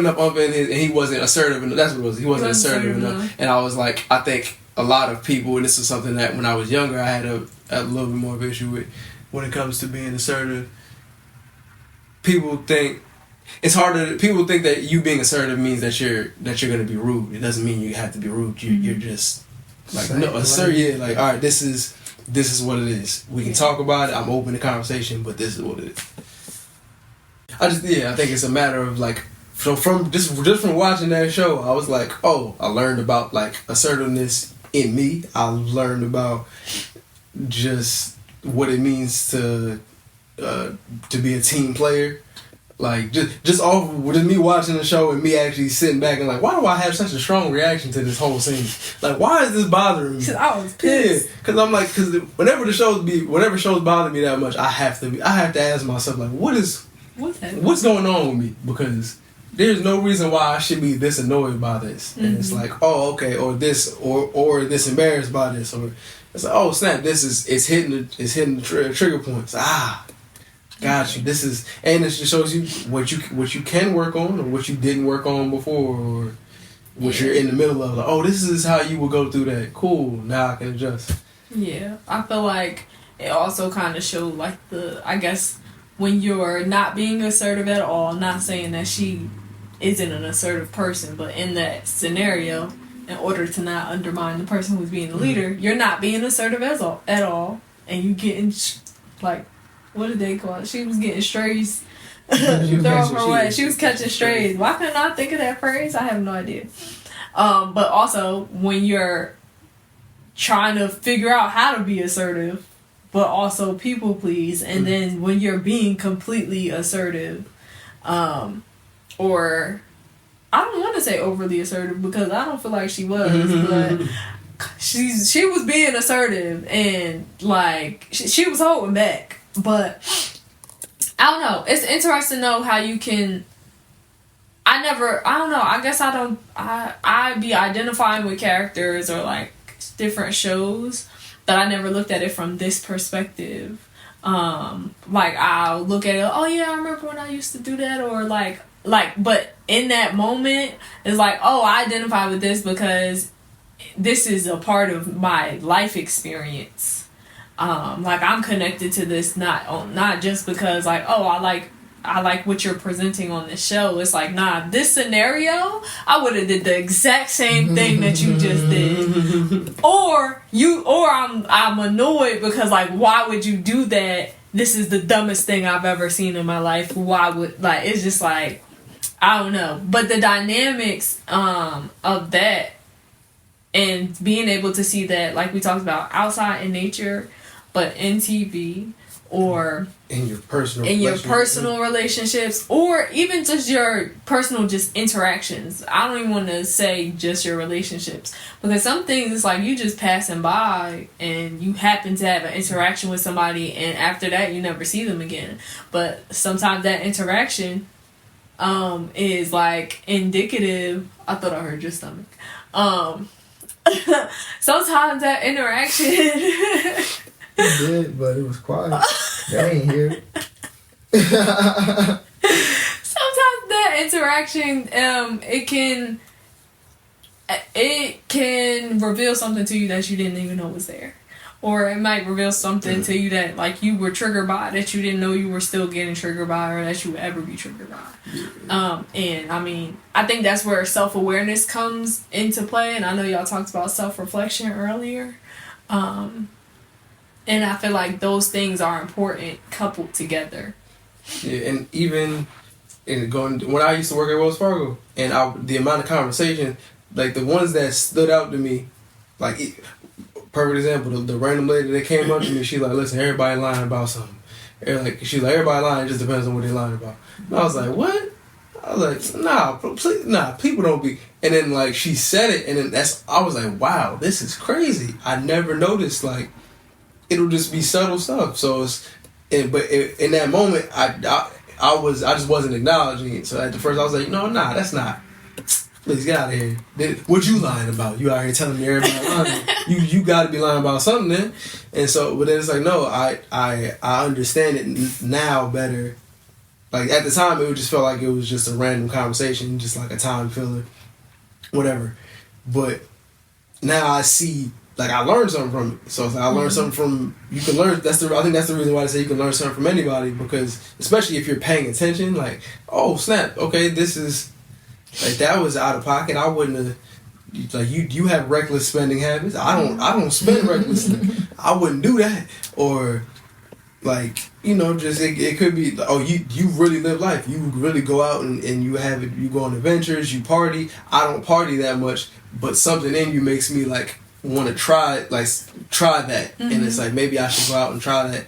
enough ump in his, and he wasn't assertive enough. That's what it was. He wasn't assertive enough. And I was like, I think a lot of people, and this is something that when I was younger, I had a little bit more of an issue with when it comes to being assertive. People think it's harder. People think that you being assertive means that you're gonna be rude. It doesn't mean you have to be rude. You're just like, no, assert. Yeah, like, all right, this is what it is. We can talk about it. I'm open to conversation, but this is what it is. I think it's a matter of like, so from watching that show, I was like, oh, I learned about like assertiveness in me. I learned about just what it means to be a team player. Like just off of just me watching the show and me actually sitting back and like, why do I have such a strong reaction to this whole scene? Like, why is this bothering me? I was pissed. Yeah, because I'm like, because whenever shows bother me that much, I have to ask myself like, what's going on with me? Because there's no reason why I should be this annoyed by this. And it's like, oh, okay, or this this embarrassed by this, or it's like, oh snap, it's hitting the trigger points. Got you. This is, and it just shows you what you can work on or what you didn't work on before, or what you're in the middle of. Like, oh, this is how you would go through that. Cool. Now I can adjust. Yeah, I feel like it also kind of showed like I guess when you're not being assertive at all. Not saying that she isn't an assertive person, but in that scenario, in order to not undermine the person who's being the leader, you're not being assertive at all, and you getting like. What did they call it? She was getting strays thrown her way. She was catching strays. Why couldn't I think of that phrase? I have no idea. But also, when you're trying to figure out how to be assertive, but also people please, and then when you're being completely assertive, or I don't want to say overly assertive because I don't feel like she was, but she was being assertive and like she was holding back. But I don't know. It's interesting to know how you can. I don't know. I guess I be identifying with characters or like different shows, but I never looked at it from this perspective. Like I'll look at it. Oh yeah, I remember when I used to do that, or like. But in that moment, it's like, oh, I identify with this because this is a part of my life experience. Like I'm connected to this not just because like, oh, I like what you're presenting on this show. It's like, nah, this scenario I would have did the exact same thing that you just did. Or I'm annoyed because like, why would you do that? This is the dumbest thing I've ever seen in my life. Why would, like, it's just like, I don't know. But the dynamics of that and being able to see that, like we talked about, outside in nature, but in TV or in your personal relationships, or even just your personal just interactions. I don't even want to say just your relationships, because some things it's like you just passing by and you happen to have an interaction with somebody and after that you never see them again. But sometimes that interaction is like indicative. I thought I heard your stomach. Sometimes that interaction It did, but it was quiet. They ain't hear it. Sometimes that interaction, it can reveal something to you that you didn't even know was there, or it might reveal something to you that like you were triggered by that you didn't know you were still getting triggered by, or that you would ever be triggered by. And I mean, I think that's where self-awareness comes into play. And I know y'all talked about self-reflection earlier. And I feel like those things are important coupled together. Yeah, and even when I used to work at Wells Fargo, and the amount of conversation, like the ones that stood out to me, like perfect example, the random lady that came up to me, she's like, listen, everybody lying about something. She's like, everybody lying, it just depends on what they're lying about. And I was like, what? I was like, nah, people don't be. And then like she said it, and then I was like, wow, this is crazy. I never noticed, like, it'll just be subtle stuff. So in that moment, I just wasn't acknowledging it. So at the first, I was like, nah, that's not. Please get out of here. What you lying about? You out here telling me everybody lying. You got to be lying about something then. And so, but then it's like, no, I understand it now better. Like at the time, it just felt like it was just a random conversation, just like a time filler, whatever. But now I see. Like I learned something from it, so it's like I learned something from. You can learn. I think that's the reason why I say you can learn something from anybody, because especially if you're paying attention. Like, oh snap, okay, this is like that was out of pocket. I wouldn't have. Like you have reckless spending habits. I don't spend recklessly. I wouldn't do that. Or like just it could be. Oh, you really live life. You really go out and you go on adventures. You party. I don't party that much, but something in you makes me like want to try that, and it's like maybe I should go out and try that,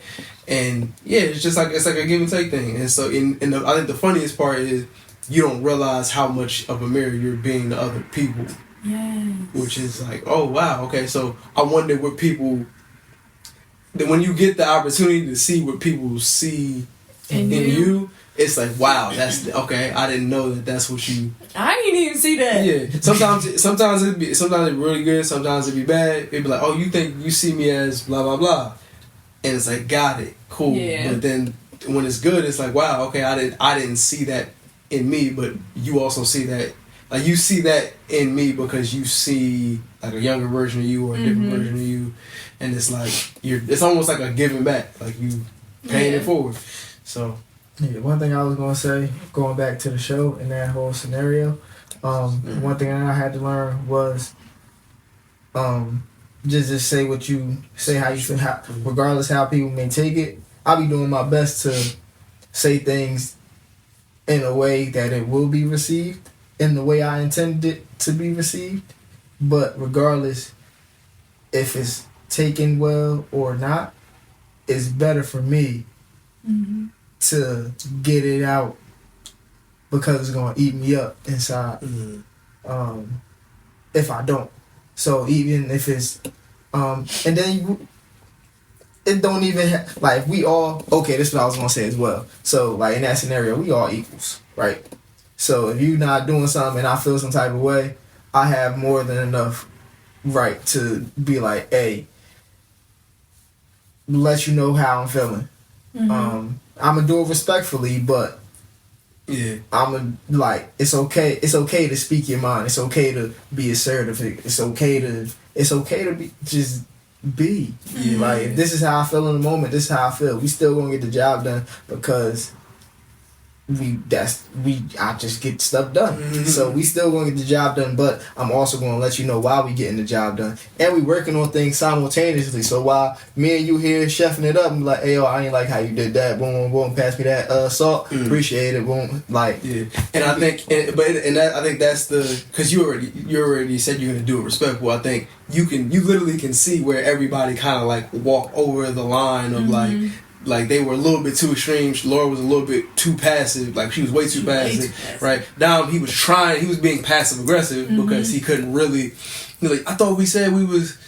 And yeah, it's like a give and take thing. And so I think the funniest part is you don't realize how much of a mirror you're being to other people. Yes. Which is like, oh wow, okay. So I wonder what people, that when you get the opportunity to see what people see in you, it's like, wow, that's okay. I didn't know that's what you. I didn't even see that. Yeah. Sometimes it's really good. Sometimes it'd be bad. It'd be like, oh, you think you see me as blah blah blah, and it's like, got it, cool. Yeah. But then when it's good, it's like, wow, okay, I didn't see that in me, but you also see that. Like, you see that in me because you see like a younger version of you or a different version of you, and it's like it's almost like a giving back, like you paying it forward. So yeah, one thing I was gonna say, going back to the show and that whole scenario, one thing I had to learn was, just say what you say, how you feel, regardless how people may take it. I'll be doing my best to say things in a way that it will be received in the way I intended it to be received. But regardless if it's taken well or not, it's better for me to get it out because it's going to eat me up inside if I don't. So even if it's and then it don't even like, if we all, okay, this is what I was going to say as well. So like in that scenario, we all equals, right? So if you're not doing something and I feel some type of way, I have more than enough right to be like, hey, let you know how I'm feeling. I'm gonna do it respectfully, but yeah, I'm gonna, like, it's okay to speak your mind. It's okay to be assertive. It's okay to be just be. Yeah. Like, if this is how I feel in the moment, this is how I feel. We still gonna get the job done because I just get stuff done. So we still gonna get the job done, but I'm also gonna let you know why we getting the job done. And we working on things simultaneously. So while me and you here chefing it up, I'm like, hey yo, I ain't like how you did that. Boom, boom, boom, pass me that salt. Appreciate it. Boom, like, yeah. And I think, I think that's the, because you already said you're gonna do it respectful. I think you literally can see where everybody kind of like walk over the line of like they were a little bit too extreme. Laura was a little bit too passive. Like, she was way too passive. Right? Dom, he was being passive aggressive because he couldn't really. He was like, I thought we said we was.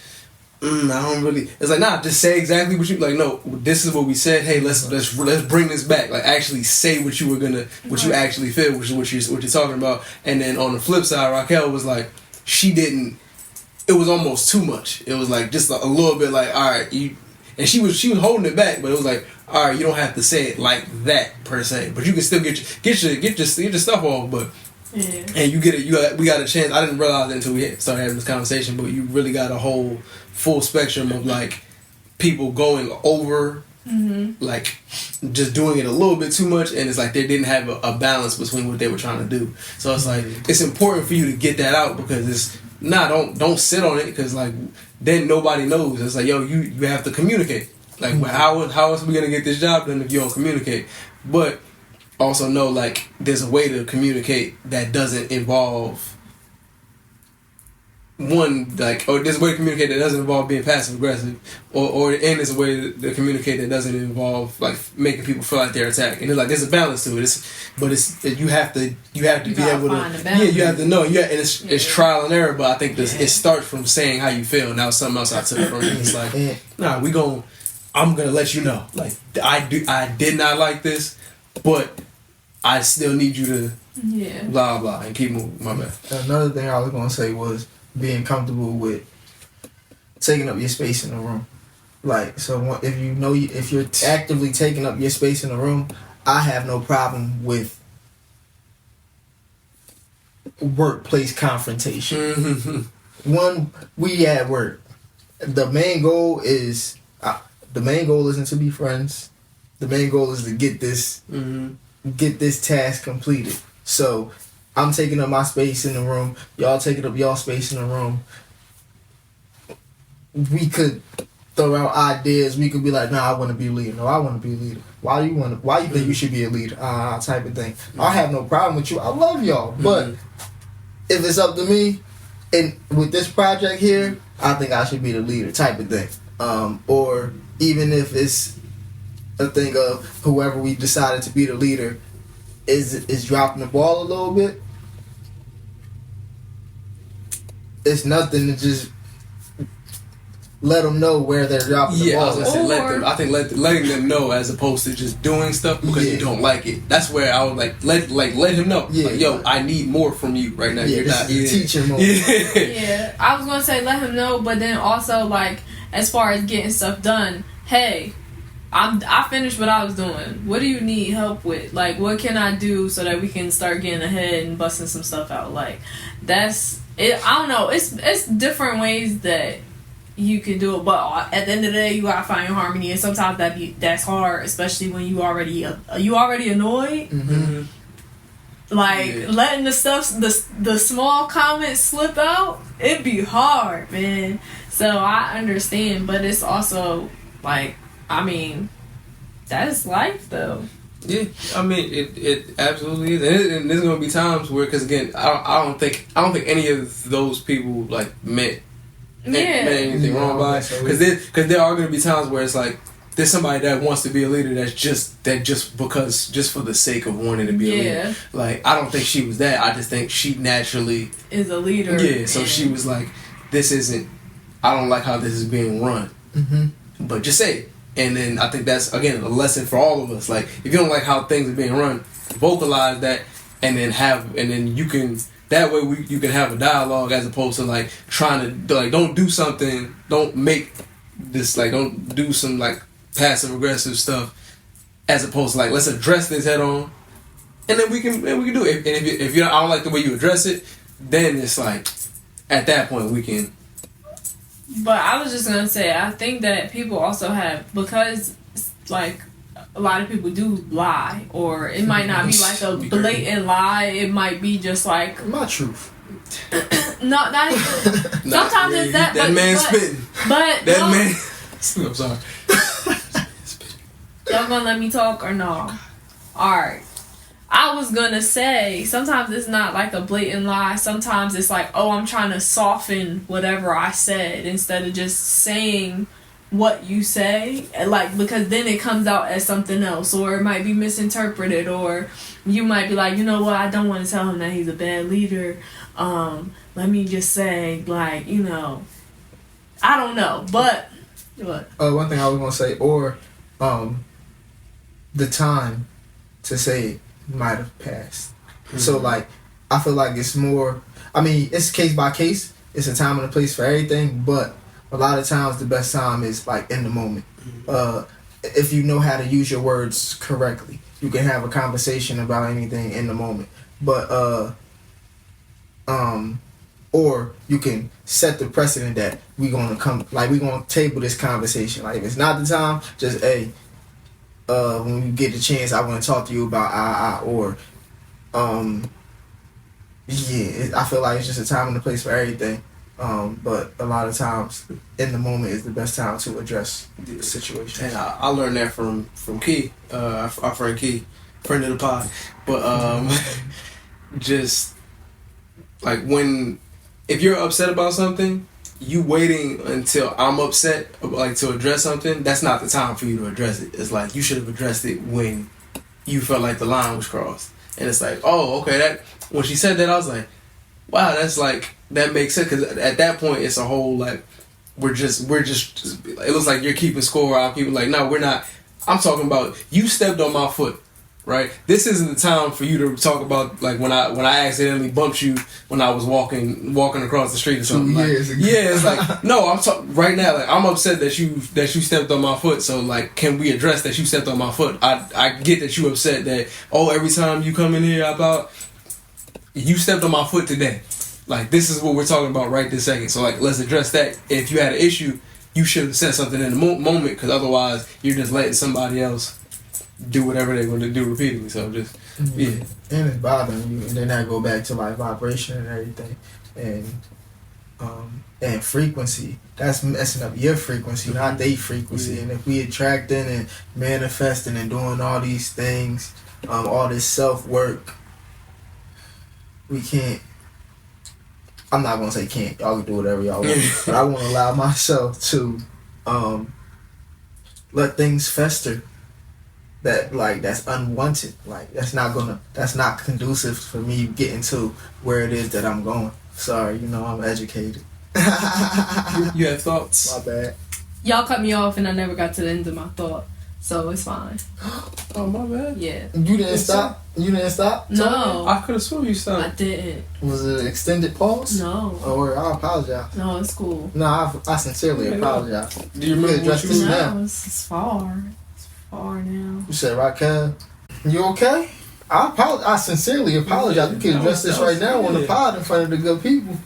I don't really. It's like, nah, just say exactly what you like. No, this is what we said. Hey, let's bring this back. Like, actually say what you were gonna, what you actually feel, which is what you're talking about. And then on the flip side, Raquel was like, she didn't. It was almost too much. It was like just a little bit like, all right, you. And she was holding it back, but it was like, all right, you don't have to say it like that per se, but you can still get your stuff off. But and you get it. We got a chance. I didn't realize it until we started having this conversation, but you really got a whole full spectrum of like people going over, like just doing it a little bit too much, and it's like they didn't have a balance between what they were trying to do. So it's like it's important for you to get that out because it's. Don't sit on it because like then nobody knows. It's like, yo, you have to communicate. Like, how else are we gonna get this job done if you don't communicate? But also know like there's a way to communicate that doesn't involve there's a way to communicate that doesn't involve being passive aggressive, and there's a way to communicate that doesn't involve like making people feel like they're attacked. And it's like there's a balance to it. You have to be able to you have to know and it's trial and error. But I think it starts from saying how you feel. Now something else I took from it. It's like, nah, I'm gonna let you know. Like I did not like this, but I still need you to blah blah and keep moving. My bad. Another thing I was gonna say was being comfortable with taking up your space in the room. Like, so if you're actively taking up your space in the room, I have no problem with workplace confrontation. One, we at work. The main goal isn't to be friends. The main goal is to get this task completed. So I'm taking up my space in the room. Y'all taking up y'all space in the room. We could throw out ideas. We could be like, nah, I want to be a leader. No, I want to be a leader. Why you think you should be a leader? Type of thing. I have no problem with you. I love y'all. But if it's up to me, and with this project here, I think I should be the leader type of thing. Or even if it's a thing of whoever we decided to be the leader is dropping the ball a little bit, it's nothing to just let them know where they're dropping the Yeah, I ball. was gonna say I think letting them know as opposed to just doing stuff because you don't like it. That's where I would let him know. Yeah, like, yo, I need more from you right now. Yeah, You're this not is a teaching moment. Yeah, I was gonna say let him know, but then also like as far as getting stuff done, hey, I finished what I was doing. What do you need help with? Like, what can I do so that we can start getting ahead and busting some stuff out? Like, that's it. I don't know. It's different ways that you can do it, but at the end of the day, you gotta find your harmony, and sometimes that's hard, especially when you already annoyed. Mm-hmm. Like letting the small comments slip out, it'd be hard, man. So I understand, but it's also like, I mean, that's life though. Yeah, I mean it absolutely is, and there's gonna be times where, because again, I don't think any of those people like meant anything wrong by it, because there are gonna be times where it's like there's somebody that wants to be a leader that's just for the sake of wanting to be a leader. Like, I don't think she was that. I just think she naturally is a leader. Yeah, so she was like, I don't like how this is being run. Mm-hmm. But just say it. And then I think that's, again, a lesson for all of us. Like, if you don't like how things are being run, vocalize that, and then you can, that way you can have a dialogue, as opposed to like trying to, like, don't do something, don't make this, like, don't do some like passive aggressive stuff, as opposed to like, let's address this head on, and then we can do it. And if I don't like the way you address it, then it's like, at that point we can. But I was just gonna say, I think that people also have, because like a lot of people do lie, or it might not be like a blatant lie. It might be just like my truth. Not even. Sometimes it's that. That man spitting. But that man. I'm sorry. Y'all gonna let me talk or no? Alright. I was gonna say, sometimes it's not like a blatant lie. Sometimes it's like, oh, I'm trying to soften whatever I said instead of just saying what you say. Like, because then it comes out as something else, or it might be misinterpreted, or you might be like, you know what, I don't want to tell him that he's a bad leader. Let me just say, like, you know, I don't know, but what? One thing I was gonna say, or the time to say it might have passed. Mm-hmm. So like, I feel like it's more, I mean, it's case by case. It's a time and a place for everything, but a lot of times the best time is like in the moment. Mm-hmm. If you know how to use your words correctly, you can have a conversation about anything in the moment. But or you can set the precedent that we're gonna table this conversation. Like, if it's not the time, just when you get the chance, I want to talk to you about or I feel like it's just a time and a place for everything. But a lot of times, in the moment is the best time to address the situation. And I learned that from Key, our friend Key, friend of the pod. But just like, if you're upset about something, you waiting until I'm upset, like, to address something, that's not the time for you to address it. It's like, you should have addressed it when you felt like the line was crossed. And it's like, oh, okay, that, when she said that, I was like, wow, that's like, that makes sense. Because at that point, it's a whole, like, we're just, it looks like you're keeping score. I'm keeping, like, no, we're not. I'm talking about, you stepped on my foot, right? This isn't the time for you to talk about, like, when I accidentally bumped you when I was walking across the street or something. Like, yeah, it's like, no, I'm talking right now. Like, I'm upset that you stepped on my foot. So, like, can we address that you stepped on my foot? I get that you upset that, oh, every time you come in here about, you stepped on my foot today. Like, this is what we're talking about right this second. So, like, let's address that. If you had an issue, you should have said something in the moment, because otherwise you're just letting somebody else do whatever they're going to do repeatedly. So just, yeah. And it's bothering you. And then I go back to, like, vibration and everything. And frequency. That's messing up your frequency, not their frequency. Yeah. And if we attracting and manifesting and doing all these things, all this self-work, we can't. I'm not gonna say can't. Y'all can do whatever y'all want, but I want to allow myself to let things fester that's unwanted. Like that's not conducive for me getting to where it is that I'm going. Sorry, I'm educated. You have thoughts? My bad. Y'all cut me off and I never got to the end of my thought, so it's fine. Oh, my bad. Yeah. You didn't stop? You didn't stop? No. I could have sworn you I stopped. didn't. Was it an extended pause? No. Or I apologize. No, it's cool. No, I sincerely apologize. Do you remember what you This were now. No, it's far. It's far now. You said, Raquel, you okay? I apologize. I sincerely apologize. You can address this right now on the pod in front of the good people.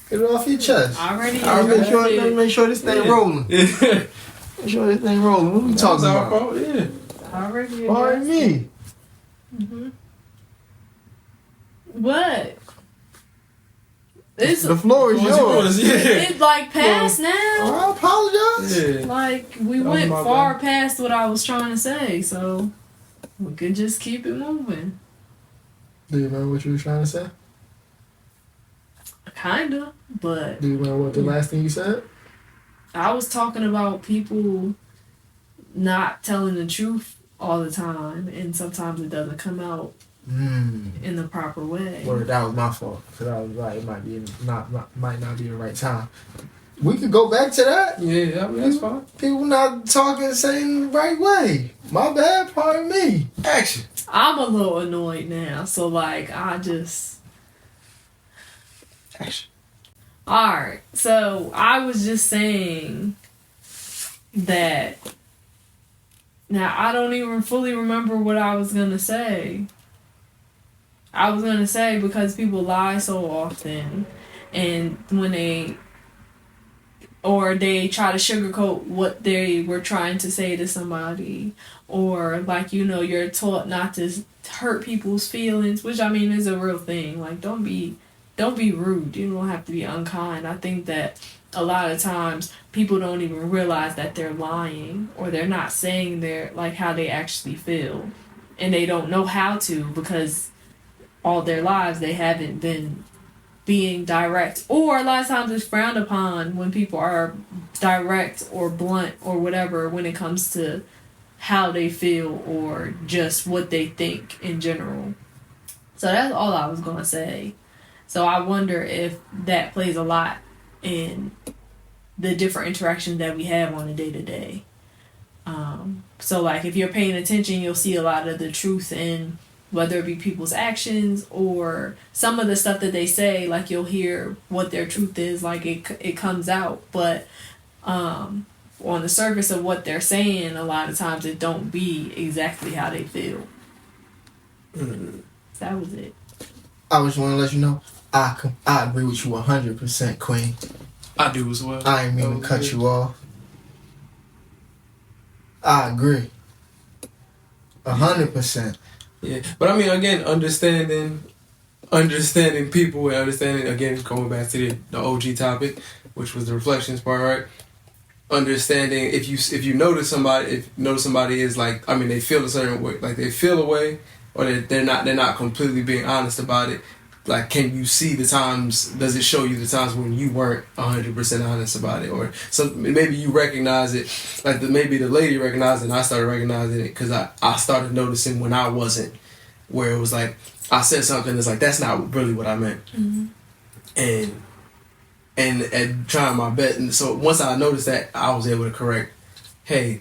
Get it off your chest. Already. Let me make sure this thing rolling. Yeah. Make sure this thing rolling. What we talking about? Yeah. Already. Pardon me. Mhm. What? It's The floor is yours. Yeah. it's like past now. I apologize. Yeah. Like we That was went my far bad. past what I was trying to say, so we could just keep it moving. Do you remember what you were trying to say? Kinda, but Do you remember what the last thing you said? I was talking about people not telling the truth all the time, and sometimes it doesn't come out in the proper way. Well, that was my fault. Because I was right. It might not be the right time. We could go back to that. Yeah, I mean, that's fine. People not talking, saying the right way. My bad. Pardon me. Action. I'm a little annoyed now, so like I just. Action. Alright, so I was just saying that. Now, I don't even fully remember what I was gonna say. I was gonna say because people lie so often, and when they try to sugarcoat what they were trying to say to somebody, or like you're taught not to hurt people's feelings, which I mean is a real thing. Like don't be rude. You don't have to be unkind. I think that a lot of times people don't even realize that they're lying, or they're not saying their like how they actually feel, and they don't know how to because all their lives they haven't been being direct, or a lot of times it's frowned upon when people are direct or blunt or whatever when it comes to how they feel or just what they think in general. So that's all I was gonna say. So I wonder if that plays a lot in the different interactions that we have on a day-to-day. So like if you're paying attention, you'll see a lot of the truth in whether it be people's actions or some of the stuff that they say. Like you'll hear what their truth is, like it comes out. But on the surface of what they're saying, a lot of times it don't be exactly how they feel. That was it. I just want to let you know, I agree with you 100%, Queen. I do as well. I ain't mean to cut you off. I agree. 100%. Yeah, but I mean, again, understanding people and understanding, again, going back to the OG topic, which was the reflections part, right? Understanding if you notice somebody is like, I mean, they feel a certain way, like they feel a way, or they're not completely being honest about it. Like, can you see the times? Does it show you the times when you weren't 100% honest about it, or maybe you recognize it, like maybe the lady recognized it, and I started recognizing it because I started noticing when I wasn't, where it was like I said something that's like that's not really what I meant, and trying my best. And so once I noticed that, I was able to correct. Hey,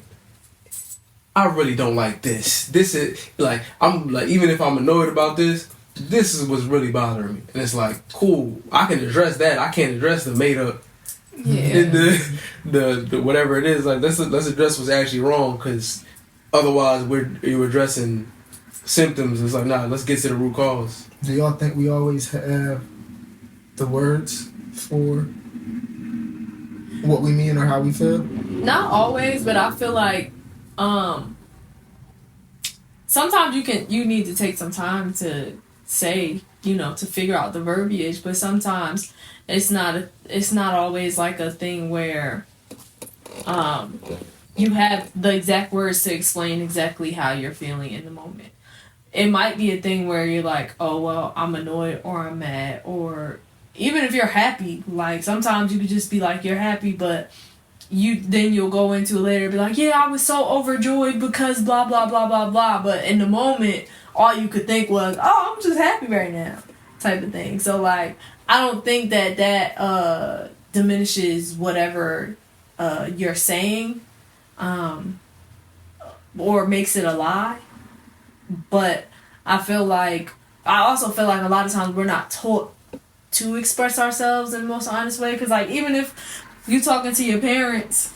I really don't like this. This is like I'm like even if I'm annoyed about this. This is what's really bothering me, and it's like, cool. I can address that. I can't address the made up, the whatever it is. Like let's address what's actually wrong, because otherwise you're addressing symptoms. It's like, nah, let's get to the root cause. Do y'all think we always have the words for what we mean or how we feel? Not always, but I feel like sometimes you need to take some time to say, to figure out the verbiage, but sometimes it's not always like a thing where you have the exact words to explain exactly how you're feeling in the moment. It might be a thing where you're like, oh well, I'm annoyed or I'm mad, or even if you're happy, like sometimes you could just be like you're happy, but you'll go into it later and be like, yeah, I was so overjoyed because blah blah blah blah blah, but in the moment all you could think was, oh, I'm just happy right now, type of thing. So like, I don't think that diminishes whatever you're saying, or makes it a lie. But I also feel like a lot of times we're not taught to express ourselves in the most honest way. Because like, even if you talking to your parents,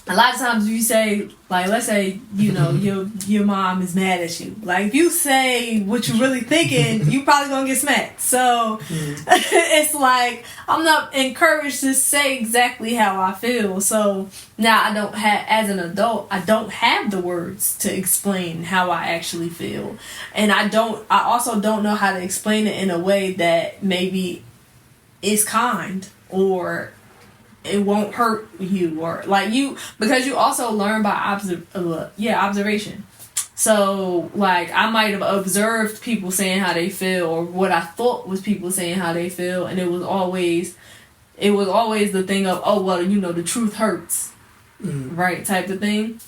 a lot of times you say, like, let's say, you know, your mom is mad at you. Like, if you say what you're really thinking, you probably gonna get smacked. So it's like, I'm not encouraged to say exactly how I feel. So now I don't have, as an adult, I don't have the words to explain how I actually feel. And I also don't know how to explain it in a way that maybe is kind, or it won't hurt you, or like because you also learn by observation. So like, I might have observed people saying how they feel, or what I thought was people saying how they feel, and it was always the thing of, oh well, you know, the truth hurts, right, type of thing,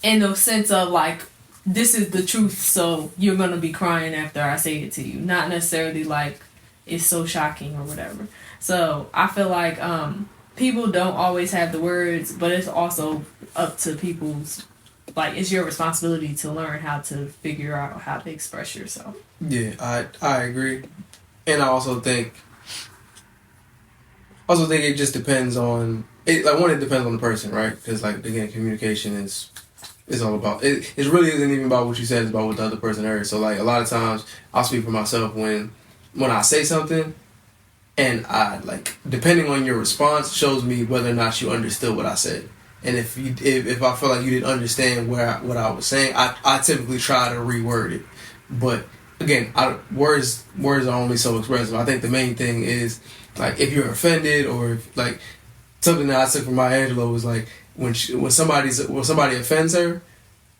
in the sense of like, this is the truth, so you're gonna be crying after I say it to you, not necessarily like it's so shocking or whatever. So I feel like people don't always have the words, but it's also up to people's, like, it's your responsibility to learn how to figure out how to express yourself. Yeah, I agree. And I also think it just depends on it. Like, it depends on the person, right? Because like, again, communication is all about it. It really isn't even about what you said, it's about what the other person heard. So like, a lot of times I'll speak for myself when I say something, and I, like, depending on your response shows me whether or not you understood what I said. And if I feel like you didn't understand what I was saying, I typically try to reword it. But again, words are only so expressive. I think the main thing is, like, if you're offended, or if, like, something that I took from Maya Angelou was like, when somebody offends her,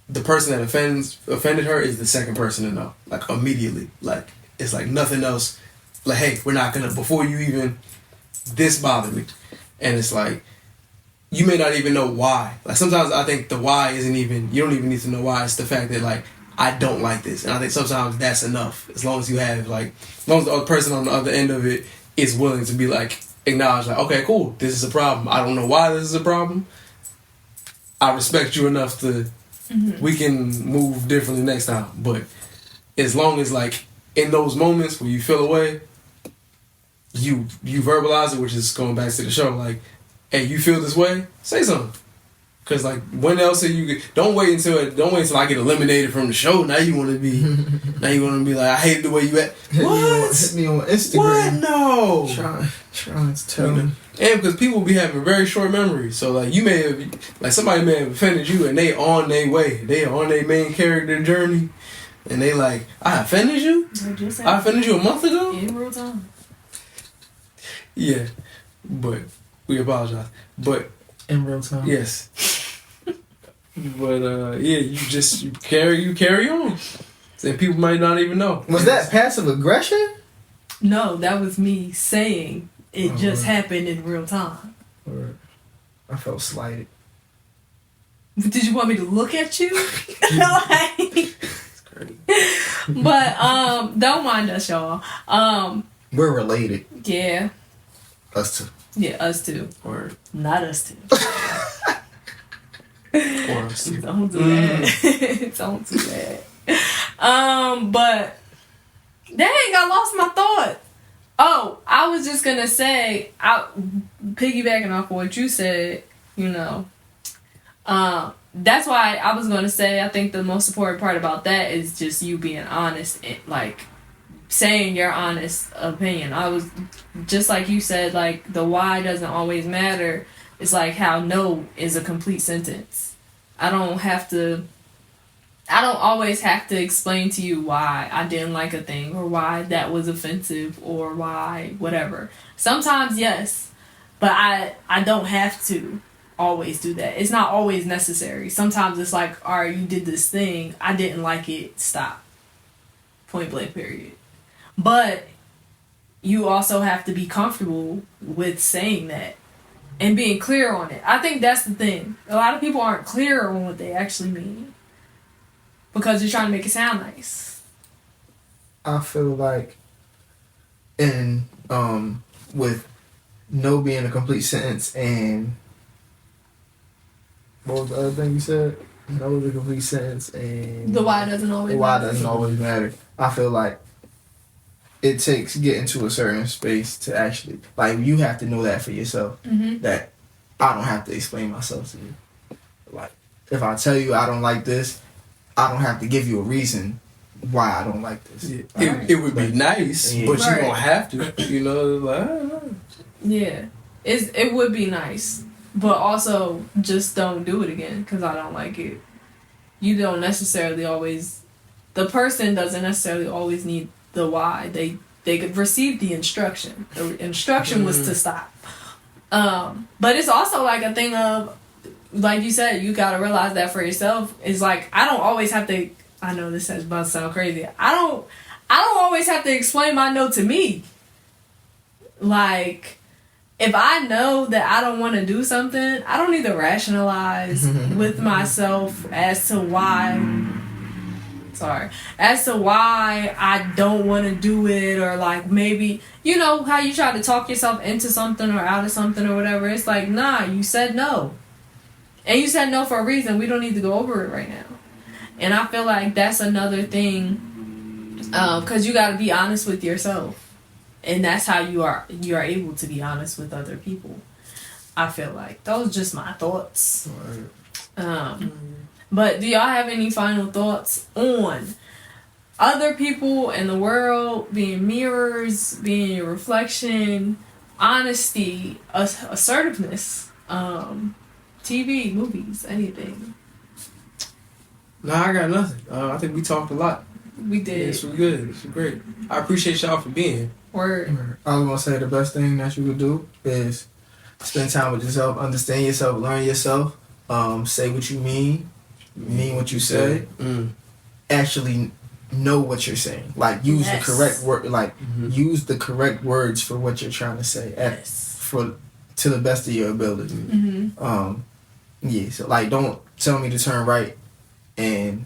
the person that offended her is the second person to know, like, immediately. Like, it's like nothing else. Like, hey, we're not gonna, before you even, this bothered me. And it's like, you may not even know why. Like, sometimes I think the why you don't even need to know why. It's the fact that, like, I don't like this. And I think sometimes that's enough. As long as you have, like, as long as the other person on the other end of it is willing to be, like, acknowledge, like, okay, cool, this is a problem. I don't know why this is a problem. I respect you enough to, we can move differently next time. But as long as, like, in those moments where you feel away, you verbalize it, which is going back to the show, like, hey, you feel this way? Say something. Cause like, when else are you? Don't wait until I get eliminated from the show. Now you want to be like, I hate the way you act. What? Hit me on Instagram. What? No. Trying to tell me. And because people be having very short memories, so like, somebody may have offended you, and they on their way, they on their main character journey, and they like, I offended you? I offended you a month ago? In real time. Yeah, but we apologize. But in real time. Yes. But yeah, you carry on. And people might not even know. Was that passive aggression? No, that was me saying it just happened in real time. I felt slighted. Did you want me to look at you? Like, but don't mind us, y'all. We're related. Yeah. Us two. Yeah, us two. Or not us two. Or us two. Don't do that. Don't do that. But dang, I lost my thought. Oh, I was just gonna say, piggybacking off what you said, you know, that's why I was gonna say, I think the most important part about that is just you being honest, like saying your honest opinion. I was just like you said, like, the why doesn't always matter. It's like how no is a complete sentence. I don't always have to explain to you why I didn't like a thing, or why that was offensive, or why whatever. Sometimes yes, but I don't have to always do that. It's not always necessary. Sometimes it's like, all right, you did this thing, I didn't like it, stop. Point blank, period. But you also have to be comfortable with saying that. and being clear on it. I think that's the thing. A lot of people aren't clear on what they actually mean because they're trying to make it sound nice. I feel like, and with no being a complete sentence, and what was the other thing you said? No was a complete sentence, and The why doesn't always matter. I feel like it takes getting to a certain space to actually, like, you have to know that for yourself. Mm-hmm. That I don't have to explain myself to you. Like, if I tell you I don't like this, I don't have to give you a reason why I don't like this. Yeah. It would be nice, but you don't have to. You know, like, I don't know. Yeah, it would be nice, but also just don't do it again because I don't like it. You don't necessarily always. The person doesn't necessarily always need the why. They could receive the instruction. The instruction was to stop. But it's also like a thing of, like you said, you gotta realize that for yourself. It's like I don't always have to. I know this is about to sound crazy. I don't always have to explain my no to me. Like, if I know that I don't want to do something, I don't need to rationalize with myself as to why I don't want to do it, or like maybe, you know, how you try to talk yourself into something or out of something or whatever. It's like, nah, you said no. And you said no for a reason. We don't need to go over it right now. And I feel like that's another thing, because you got to be honest with yourself. And that's how you are able to be honest with other people. I feel like those are just my thoughts. But do y'all have any final thoughts on other people in the world being mirrors, being your reflection, honesty, assertiveness, TV, movies, anything? No, I got nothing. I think we talked a lot. We did. Yeah, this was good. This was great. I appreciate y'all for being here. Word. I was gonna say the best thing that you could do is spend time with yourself, understand yourself, learn yourself, say what you mean what you say, actually know what you're saying. Like, use the correct word. Like, use the correct words for what you're trying to say. To the best of your ability. Yeah. So, like, don't tell me to turn right, and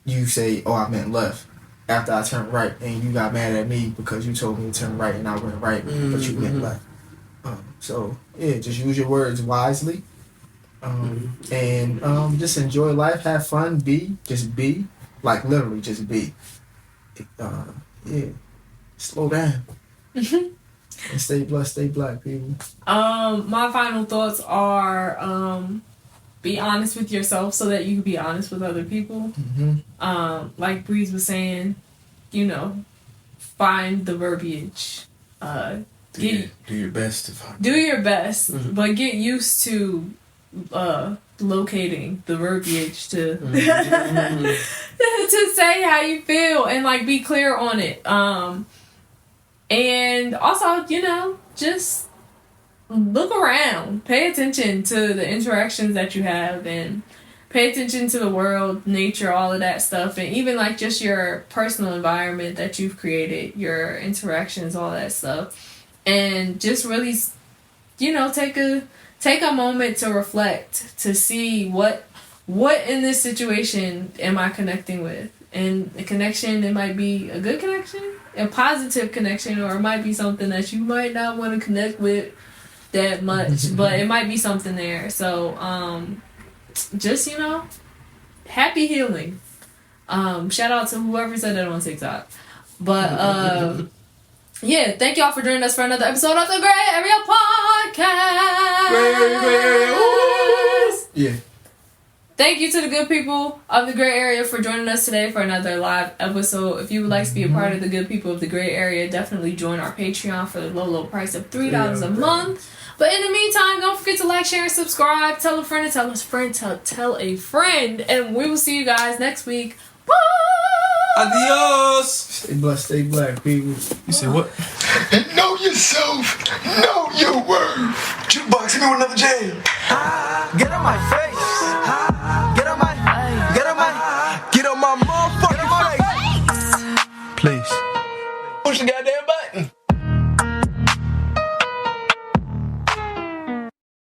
you say, "Oh, I meant left." After I turned right, and you got mad at me because you told me to turn right and I went right, but you went left. So yeah, just use your words wisely, and just enjoy life, have fun, just be, like, literally just be. Yeah, slow down, and stay blessed, stay black, people. My final thoughts are be honest with yourself so that you can be honest with other people. Like Breeze was saying, you know, find the verbiage. Do your best to find. Do your best, but get used to locating the verbiage to to say how you feel and, like, be clear on it. And also, you know, just look around, pay attention to the interactions that you have, and pay attention to the world, nature, all of that stuff, and even, like, just your personal environment that you've created, your interactions, all that stuff, and just really, you know, take a moment to reflect, to see what in this situation am I connecting with. And the connection, it might be a good connection, a positive connection, or it might be something that you might not want to connect with that much, but it might be something there. So just, you know, happy healing. Shout out to whoever said that on TikTok. But yeah, thank y'all for joining us for another episode of the Grae Area Podcast. Yeah. Thank you to the good people of the Grae Area for joining us today for another live episode. If you would like to be a part of the good people of the Grae Area, definitely join our Patreon for the low price of $3 a month. But in the meantime, don't forget to like, share, and subscribe. Tell a friend, tell a friend, tell a friend. And we will see you guys next week. Bye! Adios! Stay blessed, stay black, people. You say what? Know yourself. Know your worth. Jukebox, hit me with another jam. Get on my face. Get on my motherfucking face. Please. Push the goddamn button.